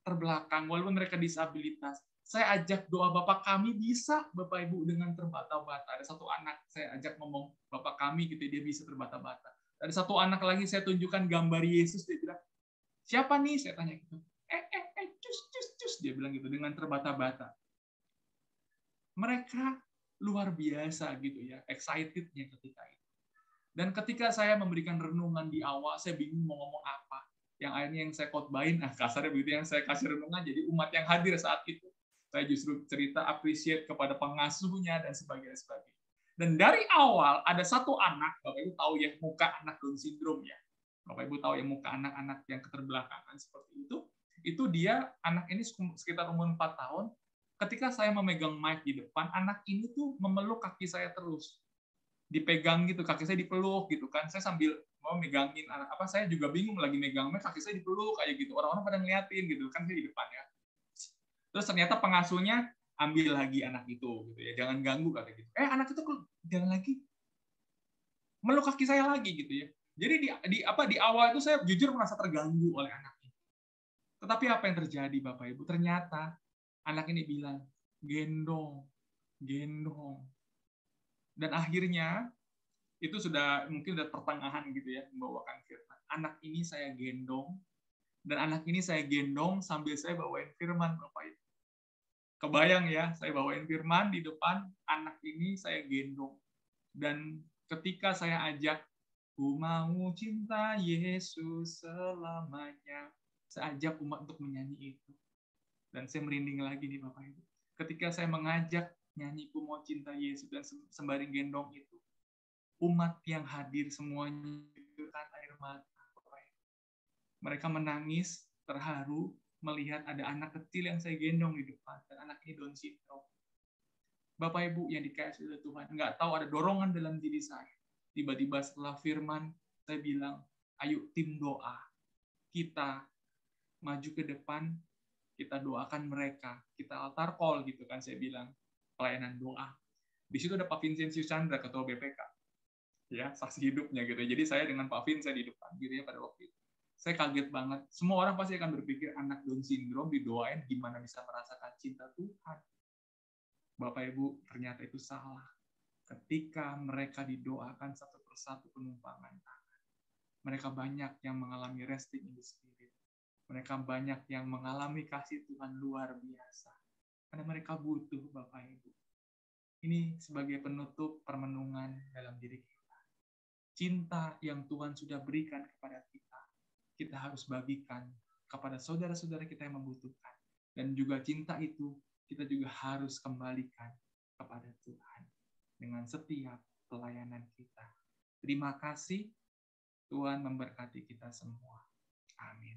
Speaker 3: terbelakang, walaupun mereka disabilitas, saya ajak doa Bapak kami bisa, Bapak Ibu, dengan terbata-bata. Ada satu anak, saya ajak ngomong Bapak kami, gitu, dia bisa terbata-bata. Ada satu anak lagi, saya tunjukkan gambar Yesus, dia bilang, siapa nih? Saya tanya gitu. Cus, dia bilang gitu, dengan terbata-bata. Mereka luar biasa gitu ya, excitednya ketika itu. Dan ketika saya memberikan renungan di awal, saya bingung mau ngomong apa. Yang akhirnya yang saya khotbahin, kasarnya begitu, yang saya kasih renungan, jadi umat yang hadir saat itu. Saya justru cerita appreciate kepada pengasuhnya dan sebagainya. Dan dari awal ada satu anak, Bapak Ibu tahu ya muka anak Down syndrome ya. Bapak Ibu tahu ya muka anak-anak yang keterbelakangan seperti itu. Itu dia, anak ini sekitar umur 4 tahun. Ketika saya memegang mic di depan, anak ini tuh memeluk kaki saya terus. Dipegang gitu, kaki saya dipeluk gitu kan. Saya sambil mau megangin saya juga bingung lagi megang mic, kaki saya dipeluk kayak gitu. Orang-orang pada ngeliatin gitu kan, saya di depan ya. Terus ternyata pengasuhnya ambil lagi anak itu gitu ya, jangan ganggu kata gitu. Anak itu jangan lagi meluk kaki saya lagi gitu ya. Jadi di awal itu saya jujur merasa terganggu oleh anak ini. Tetapi apa yang terjadi Bapak Ibu? Ternyata anak ini bilang gendong. Dan akhirnya itu mungkin sudah pertengahan gitu ya, membawakan firman. Anak ini saya gendong Dan anak ini saya gendong sambil saya bawain firman, Bapak Ibu. Kebayang ya, saya bawain firman di depan, anak ini saya gendong. Dan ketika saya ajak, ku mau cinta Yesus selamanya, saya ajak umat untuk menyanyi itu. Dan saya merinding lagi nih Bapak Ibu. Ketika saya mengajak nyanyi ku mau cinta Yesus dan sembari gendong itu, umat yang hadir semuanya kan air mata. Mereka menangis, terharu, melihat ada anak kecil yang saya gendong di depan, dan anak ini Down syndrome. Bapak Ibu yang dikasihi oleh Tuhan, nggak tahu ada dorongan dalam diri saya. Tiba-tiba setelah firman, saya bilang, ayo tim doa. Kita maju ke depan, kita doakan mereka. Kita altar call gitu kan, saya bilang. Pelayanan doa. Di situ ada Pak Vincentius Chandra, Ketua BPK. Ya, saksi hidupnya gitu. Jadi saya dengan Pak Vin, saya di depan gitu ya pada waktu itu. Saya kaget banget. Semua orang pasti akan berpikir anak Down syndrome didoain gimana bisa merasakan cinta Tuhan. Bapak Ibu, ternyata itu salah. Ketika mereka didoakan satu persatu penumpangan tangan, mereka banyak yang mengalami resting in the spirit. Mereka banyak yang mengalami kasih Tuhan luar biasa. Karena mereka butuh, Bapak Ibu. Ini sebagai penutup permenungan dalam diri kita. Cinta yang Tuhan sudah berikan kepada kita, kita harus bagikan kepada saudara-saudara kita yang membutuhkan. Dan juga cinta itu kita juga harus kembalikan kepada Tuhan dengan setiap pelayanan kita. Terima kasih, Tuhan memberkati kita semua. Amin.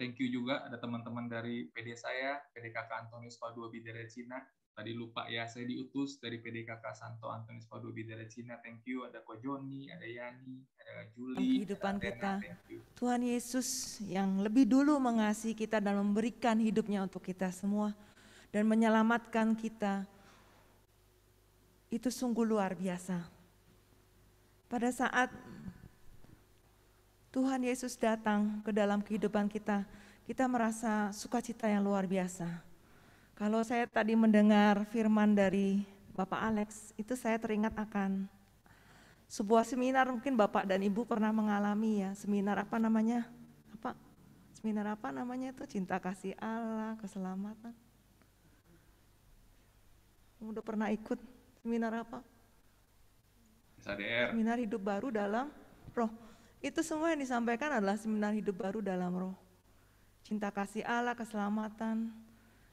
Speaker 3: Thank you juga ada teman-teman dari PD saya, PDKK Antonius Padua Bidara Cina. Tadi lupa ya, saya diutus dari PDKK Santo Antonius Padua Bidara Cina. Thank you. Ada Ko Joni, ada Yani, ada Julie,
Speaker 1: Kehidupan
Speaker 3: ada Atena.
Speaker 1: kita,
Speaker 3: Thank you.
Speaker 1: Tuhan Yesus yang lebih dulu mengasihi kita dan memberikan hidupnya untuk kita semua dan menyelamatkan kita, itu sungguh luar biasa. Pada saat Tuhan Yesus datang ke dalam kehidupan kita, kita merasa sukacita yang luar biasa. Kalau saya tadi mendengar firman dari Bapak Alex, itu saya teringat akan sebuah seminar, mungkin Bapak dan Ibu pernah mengalami ya, seminar apa namanya? Seminar apa namanya itu? Cinta kasih Allah, keselamatan. Udah pernah ikut seminar apa?
Speaker 3: SADR.
Speaker 1: Seminar hidup baru dalam roh. Itu semua yang disampaikan adalah seminar hidup baru dalam roh. Cinta kasih Allah, keselamatan.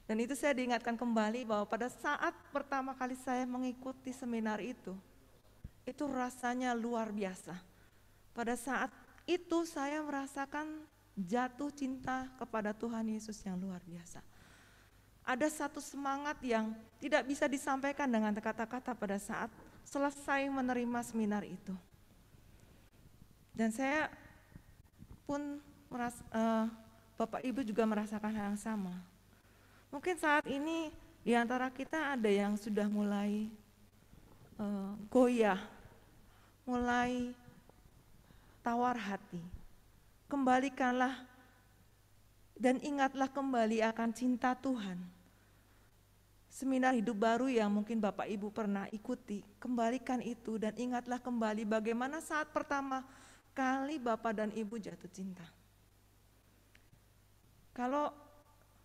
Speaker 1: Dan itu saya diingatkan kembali bahwa pada saat pertama kali saya mengikuti seminar itu rasanya luar biasa. Pada saat itu saya merasakan jatuh cinta kepada Tuhan Yesus yang luar biasa. Ada satu semangat yang tidak bisa disampaikan dengan kata-kata pada saat selesai menerima seminar itu. Dan saya pun Bapak Ibu juga merasakan hal yang sama. Mungkin saat ini di antara kita ada yang sudah mulai goyah, mulai tawar hati. Kembalikanlah dan ingatlah kembali akan cinta Tuhan. Seminar hidup baru yang mungkin Bapak Ibu pernah ikuti, kembalikan itu dan ingatlah kembali bagaimana saat pertama kali Bapak dan Ibu jatuh cinta. Kalau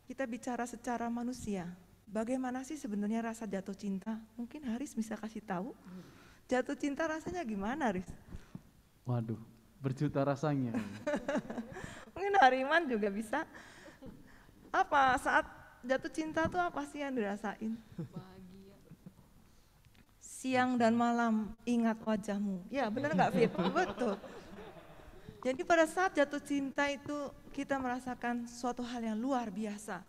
Speaker 1: kita bicara secara manusia, bagaimana sih sebenarnya rasa jatuh cinta? Mungkin Haris bisa kasih tahu. Jatuh cinta rasanya gimana, Haris?
Speaker 2: Waduh, berjuta rasanya.
Speaker 1: Mungkin Hariman juga bisa. Apa saat jatuh cinta tuh apa sih yang dirasain?
Speaker 4: Bahagia.
Speaker 1: Siang dan malam ingat wajahmu. Ya benar nggak Fit? Betul. Jadi pada saat jatuh cinta itu kita merasakan suatu hal yang luar biasa.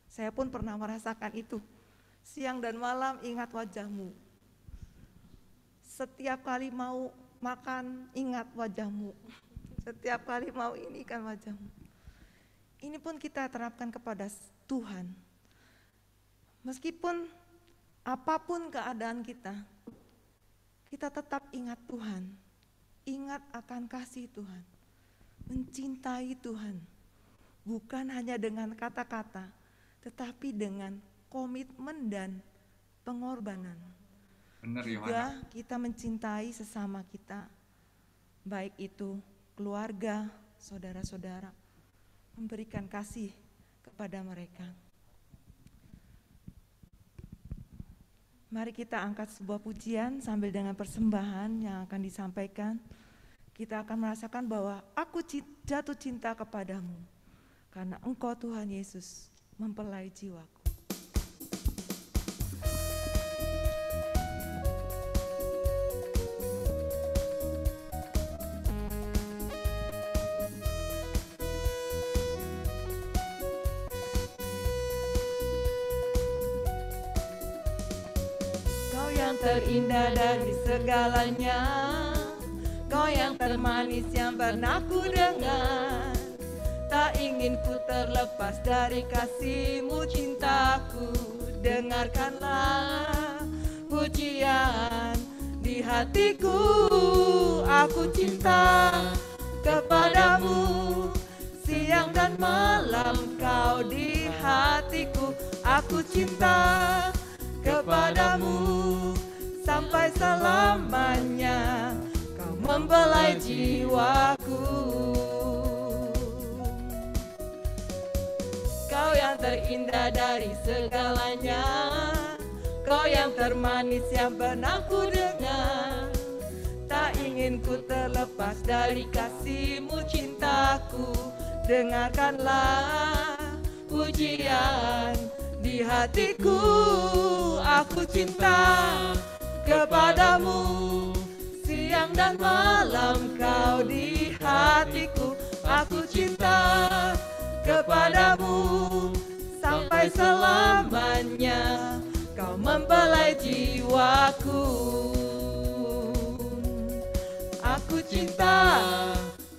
Speaker 1: Saya pun pernah merasakan itu. Siang dan malam ingat wajahmu. Setiap kali mau makan ingat wajahmu. Setiap kali mau ini kan wajahmu. Ini pun kita terapkan kepada Tuhan. Meskipun apapun keadaan kita tetap ingat Tuhan. Ingat akan kasih Tuhan, mencintai Tuhan, bukan hanya dengan kata-kata, tetapi dengan komitmen dan pengorbanan.
Speaker 3: Benar, Yohana.
Speaker 1: Juga kita mencintai sesama kita, baik itu keluarga, saudara-saudara, memberikan kasih kepada mereka. Mari kita angkat sebuah pujian sambil dengan persembahan yang akan disampaikan. Kita akan merasakan bahwa aku jatuh cinta kepadamu, karena Engkau Tuhan Yesus mempelai jiwaku. Kau yang terindah dari segalanya, Kau yang termanis yang pernah ku dengar. Tak ingin ku terlepas dari kasih-Mu cintaku. Dengarkanlah pujian di hatiku. Aku cinta kepadamu, siang dan malam Kau di hatiku. Aku cinta kepadamu sampai selamanya. Kau mempelai jiwaku. Kau yang terindah dari segalanya, Kau yang termanis yang pernah ku dengar. Tak ingin ku terlepas dari kasih-Mu cintaku. Dengarkanlah pujian di hatiku. Aku cinta kepadamu, siang dan malam Kau di hatiku. Aku cinta kepadamu sampai selamanya. Kau mempelai jiwaku. Aku cinta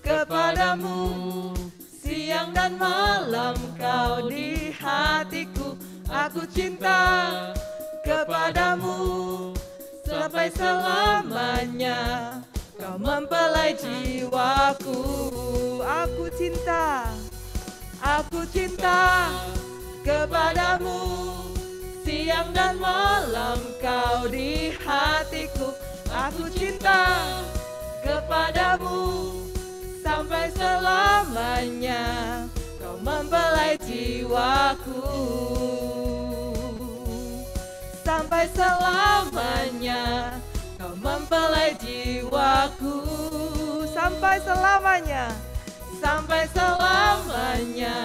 Speaker 1: kepadamu, siang dan malam Kau di hatiku. Aku cinta kepadamu sampai selamanya. Kau mempelai jiwaku. Aku cinta kepadamu, siang dan malam Kau di hatiku. Aku cinta kepadamu sampai selamanya. Kau mempelai jiwaku. Sampai selamanya Kau mempelai jiwaku. Sampai selamanya, sampai selamanya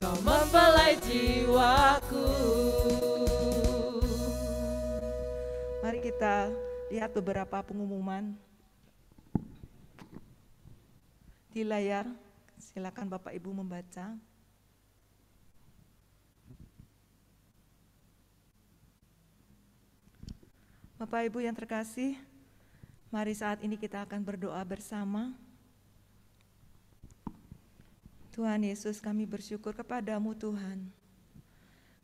Speaker 1: Kau mempelai jiwaku. Mari kita lihat beberapa pengumuman di layar. Silakan Bapak Ibu membaca. Bapak Ibu yang terkasih, mari saat ini kita akan berdoa bersama. Tuhan Yesus, kami bersyukur kepadamu Tuhan,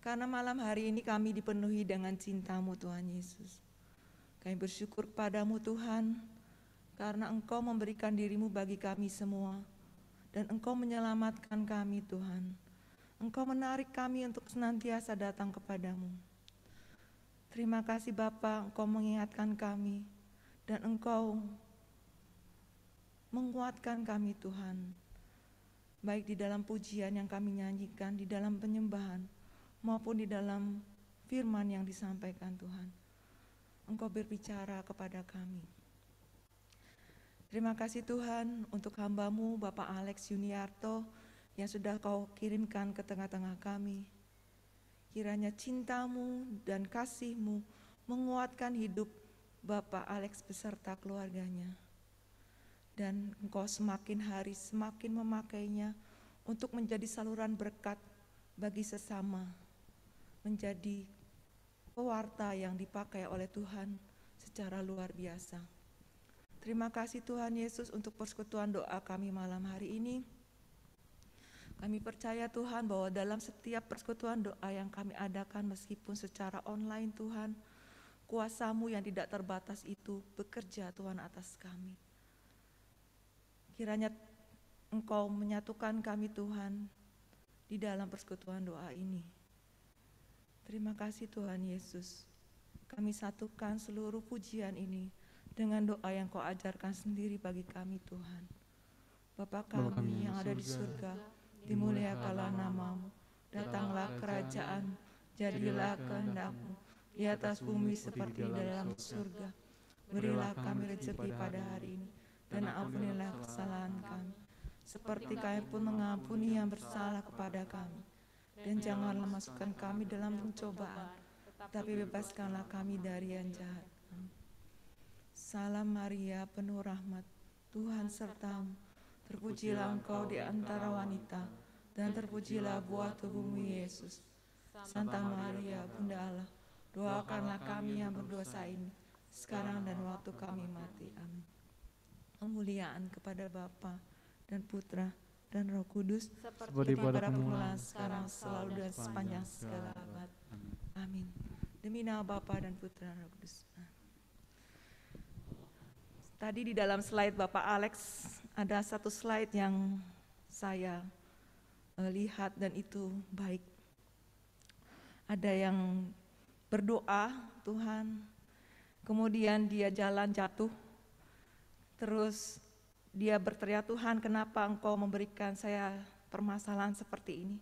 Speaker 1: karena malam hari ini kami dipenuhi dengan cinta-Mu Tuhan Yesus. Kami bersyukur kepadamu Tuhan, karena Engkau memberikan diri-Mu bagi kami semua, dan Engkau menyelamatkan kami Tuhan. Engkau menarik kami untuk senantiasa datang kepadamu. Terima kasih Bapa, Engkau mengingatkan kami, dan Engkau menguatkan kami Tuhan, baik di dalam pujian yang kami nyanyikan, di dalam penyembahan, maupun di dalam firman yang disampaikan Tuhan. Engkau berbicara kepada kami. Terima kasih Tuhan untuk hamba-Mu Bapak Alex Yuniarto yang sudah Kau kirimkan ke tengah-tengah kami. Kiranya cinta-Mu dan kasih-Mu menguatkan hidup Bapak Alex beserta keluarganya. Dan Engkau semakin hari semakin memakainya untuk menjadi saluran berkat bagi sesama. Menjadi pewarta yang dipakai oleh Tuhan secara luar biasa. Terima kasih Tuhan Yesus untuk persekutuan doa kami malam hari ini. Kami percaya Tuhan bahwa dalam setiap persekutuan doa yang kami adakan meskipun secara online Tuhan, kuasa-Mu yang tidak terbatas itu bekerja Tuhan atas kami. Kiranya Engkau menyatukan kami Tuhan di dalam persekutuan doa ini. Terima kasih Tuhan Yesus. Kami satukan seluruh pujian ini dengan doa yang Kau ajarkan sendiri bagi kami Tuhan. Bapa kami yang ada di surga, dimuliakanlah nama-Mu, datanglah kerajaan, jadilah kehendak-Mu di atas bumi seperti di dalam surga. Berilah kami rezeki pada hari ini, dan ampunilah kesalahan kami, seperti kami pun mengampuni yang bersalah kepada kami. Dan janganlah masukkan kami dalam pencobaan, tapi bebaskanlah kami dari yang jahat. Salam Maria, penuh rahmat, Tuhan sertamu. Terpujilah engkau di antara wanita, dan terpujilah buah tubuhmu Yesus. Santa Maria, Bunda Allah, doakanlah kami yang berdosa ini, sekarang dan waktu kami mati. Amin. Kemuliaan kepada Bapa dan Putra dan Roh Kudus, seperti pada permulaan, sekarang, selalu, dan sepanjang segala abad. Amin. Demi nama Bapa dan Putra dan Roh Kudus. Tadi di dalam slide Bapak Alex ada satu slide yang saya lihat dan itu baik. Ada yang berdoa, Tuhan, kemudian dia jalan jatuh, terus dia berteriak, Tuhan kenapa Engkau memberikan saya permasalahan seperti ini?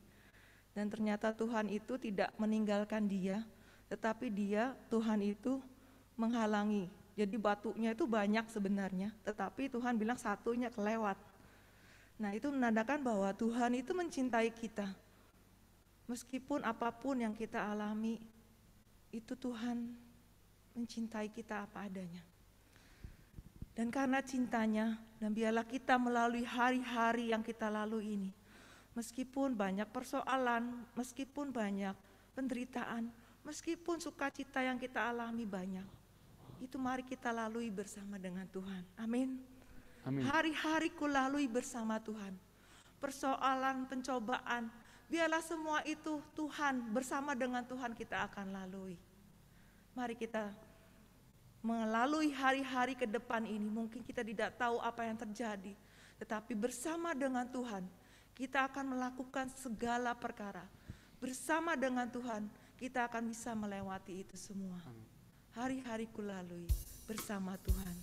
Speaker 1: Dan ternyata Tuhan itu tidak meninggalkan dia, tetapi Tuhan itu menghalangi. Jadi batunya itu banyak sebenarnya, tetapi Tuhan bilang satunya kelewat. Nah itu menandakan bahwa Tuhan itu mencintai kita. Meskipun apapun yang kita alami, itu Tuhan mencintai kita apa adanya. Dan karena cintanya, dan biarlah kita melalui hari-hari yang kita lalui ini, meskipun banyak persoalan, meskipun banyak penderitaan, meskipun sukacita yang kita alami banyak, itu mari kita lalui bersama dengan Tuhan. Amin. Amin. Hari-hari ku lalui bersama Tuhan. Persoalan, pencobaan, biarlah semua itu Tuhan, bersama dengan Tuhan kita akan lalui. Mari kita melalui hari-hari ke depan ini, mungkin kita tidak tahu apa yang terjadi, tetapi bersama dengan Tuhan, kita akan melakukan segala perkara. Bersama dengan Tuhan, kita akan bisa melewati itu semua. Hari-hari ku lalui bersama Tuhan.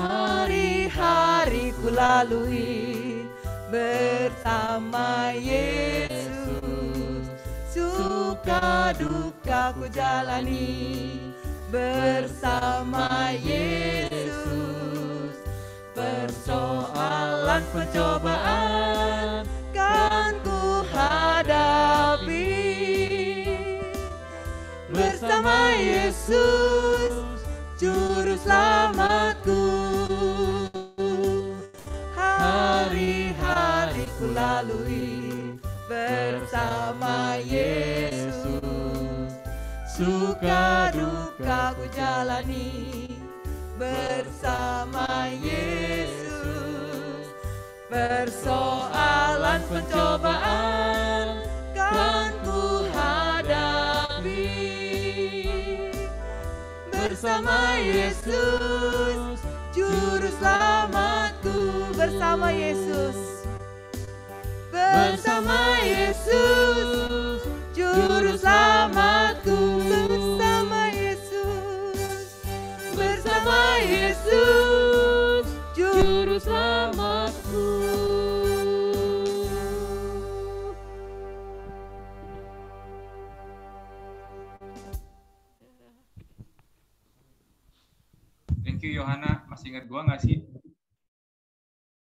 Speaker 1: Hari-hari ku lalui bersama Yesus, suka duka ku jalani bersama Yesus. Persoalan pencobaan kan ku hadapi bersama Yesus, Juru Selamatku. Hari-hari ku lalui bersama Yesus, suka duka ku jalani bersama Yesus. Persoalan pencobaan kan ku hadapi bersama Yesus, Juru Selamatku. Bersama Yesus, bersama Yesus, Juru Selamatku. Bersama Yesus, bersama Yesus, Juru Selamatku.
Speaker 3: Thank you Yohana, masih ingat gua nggak sih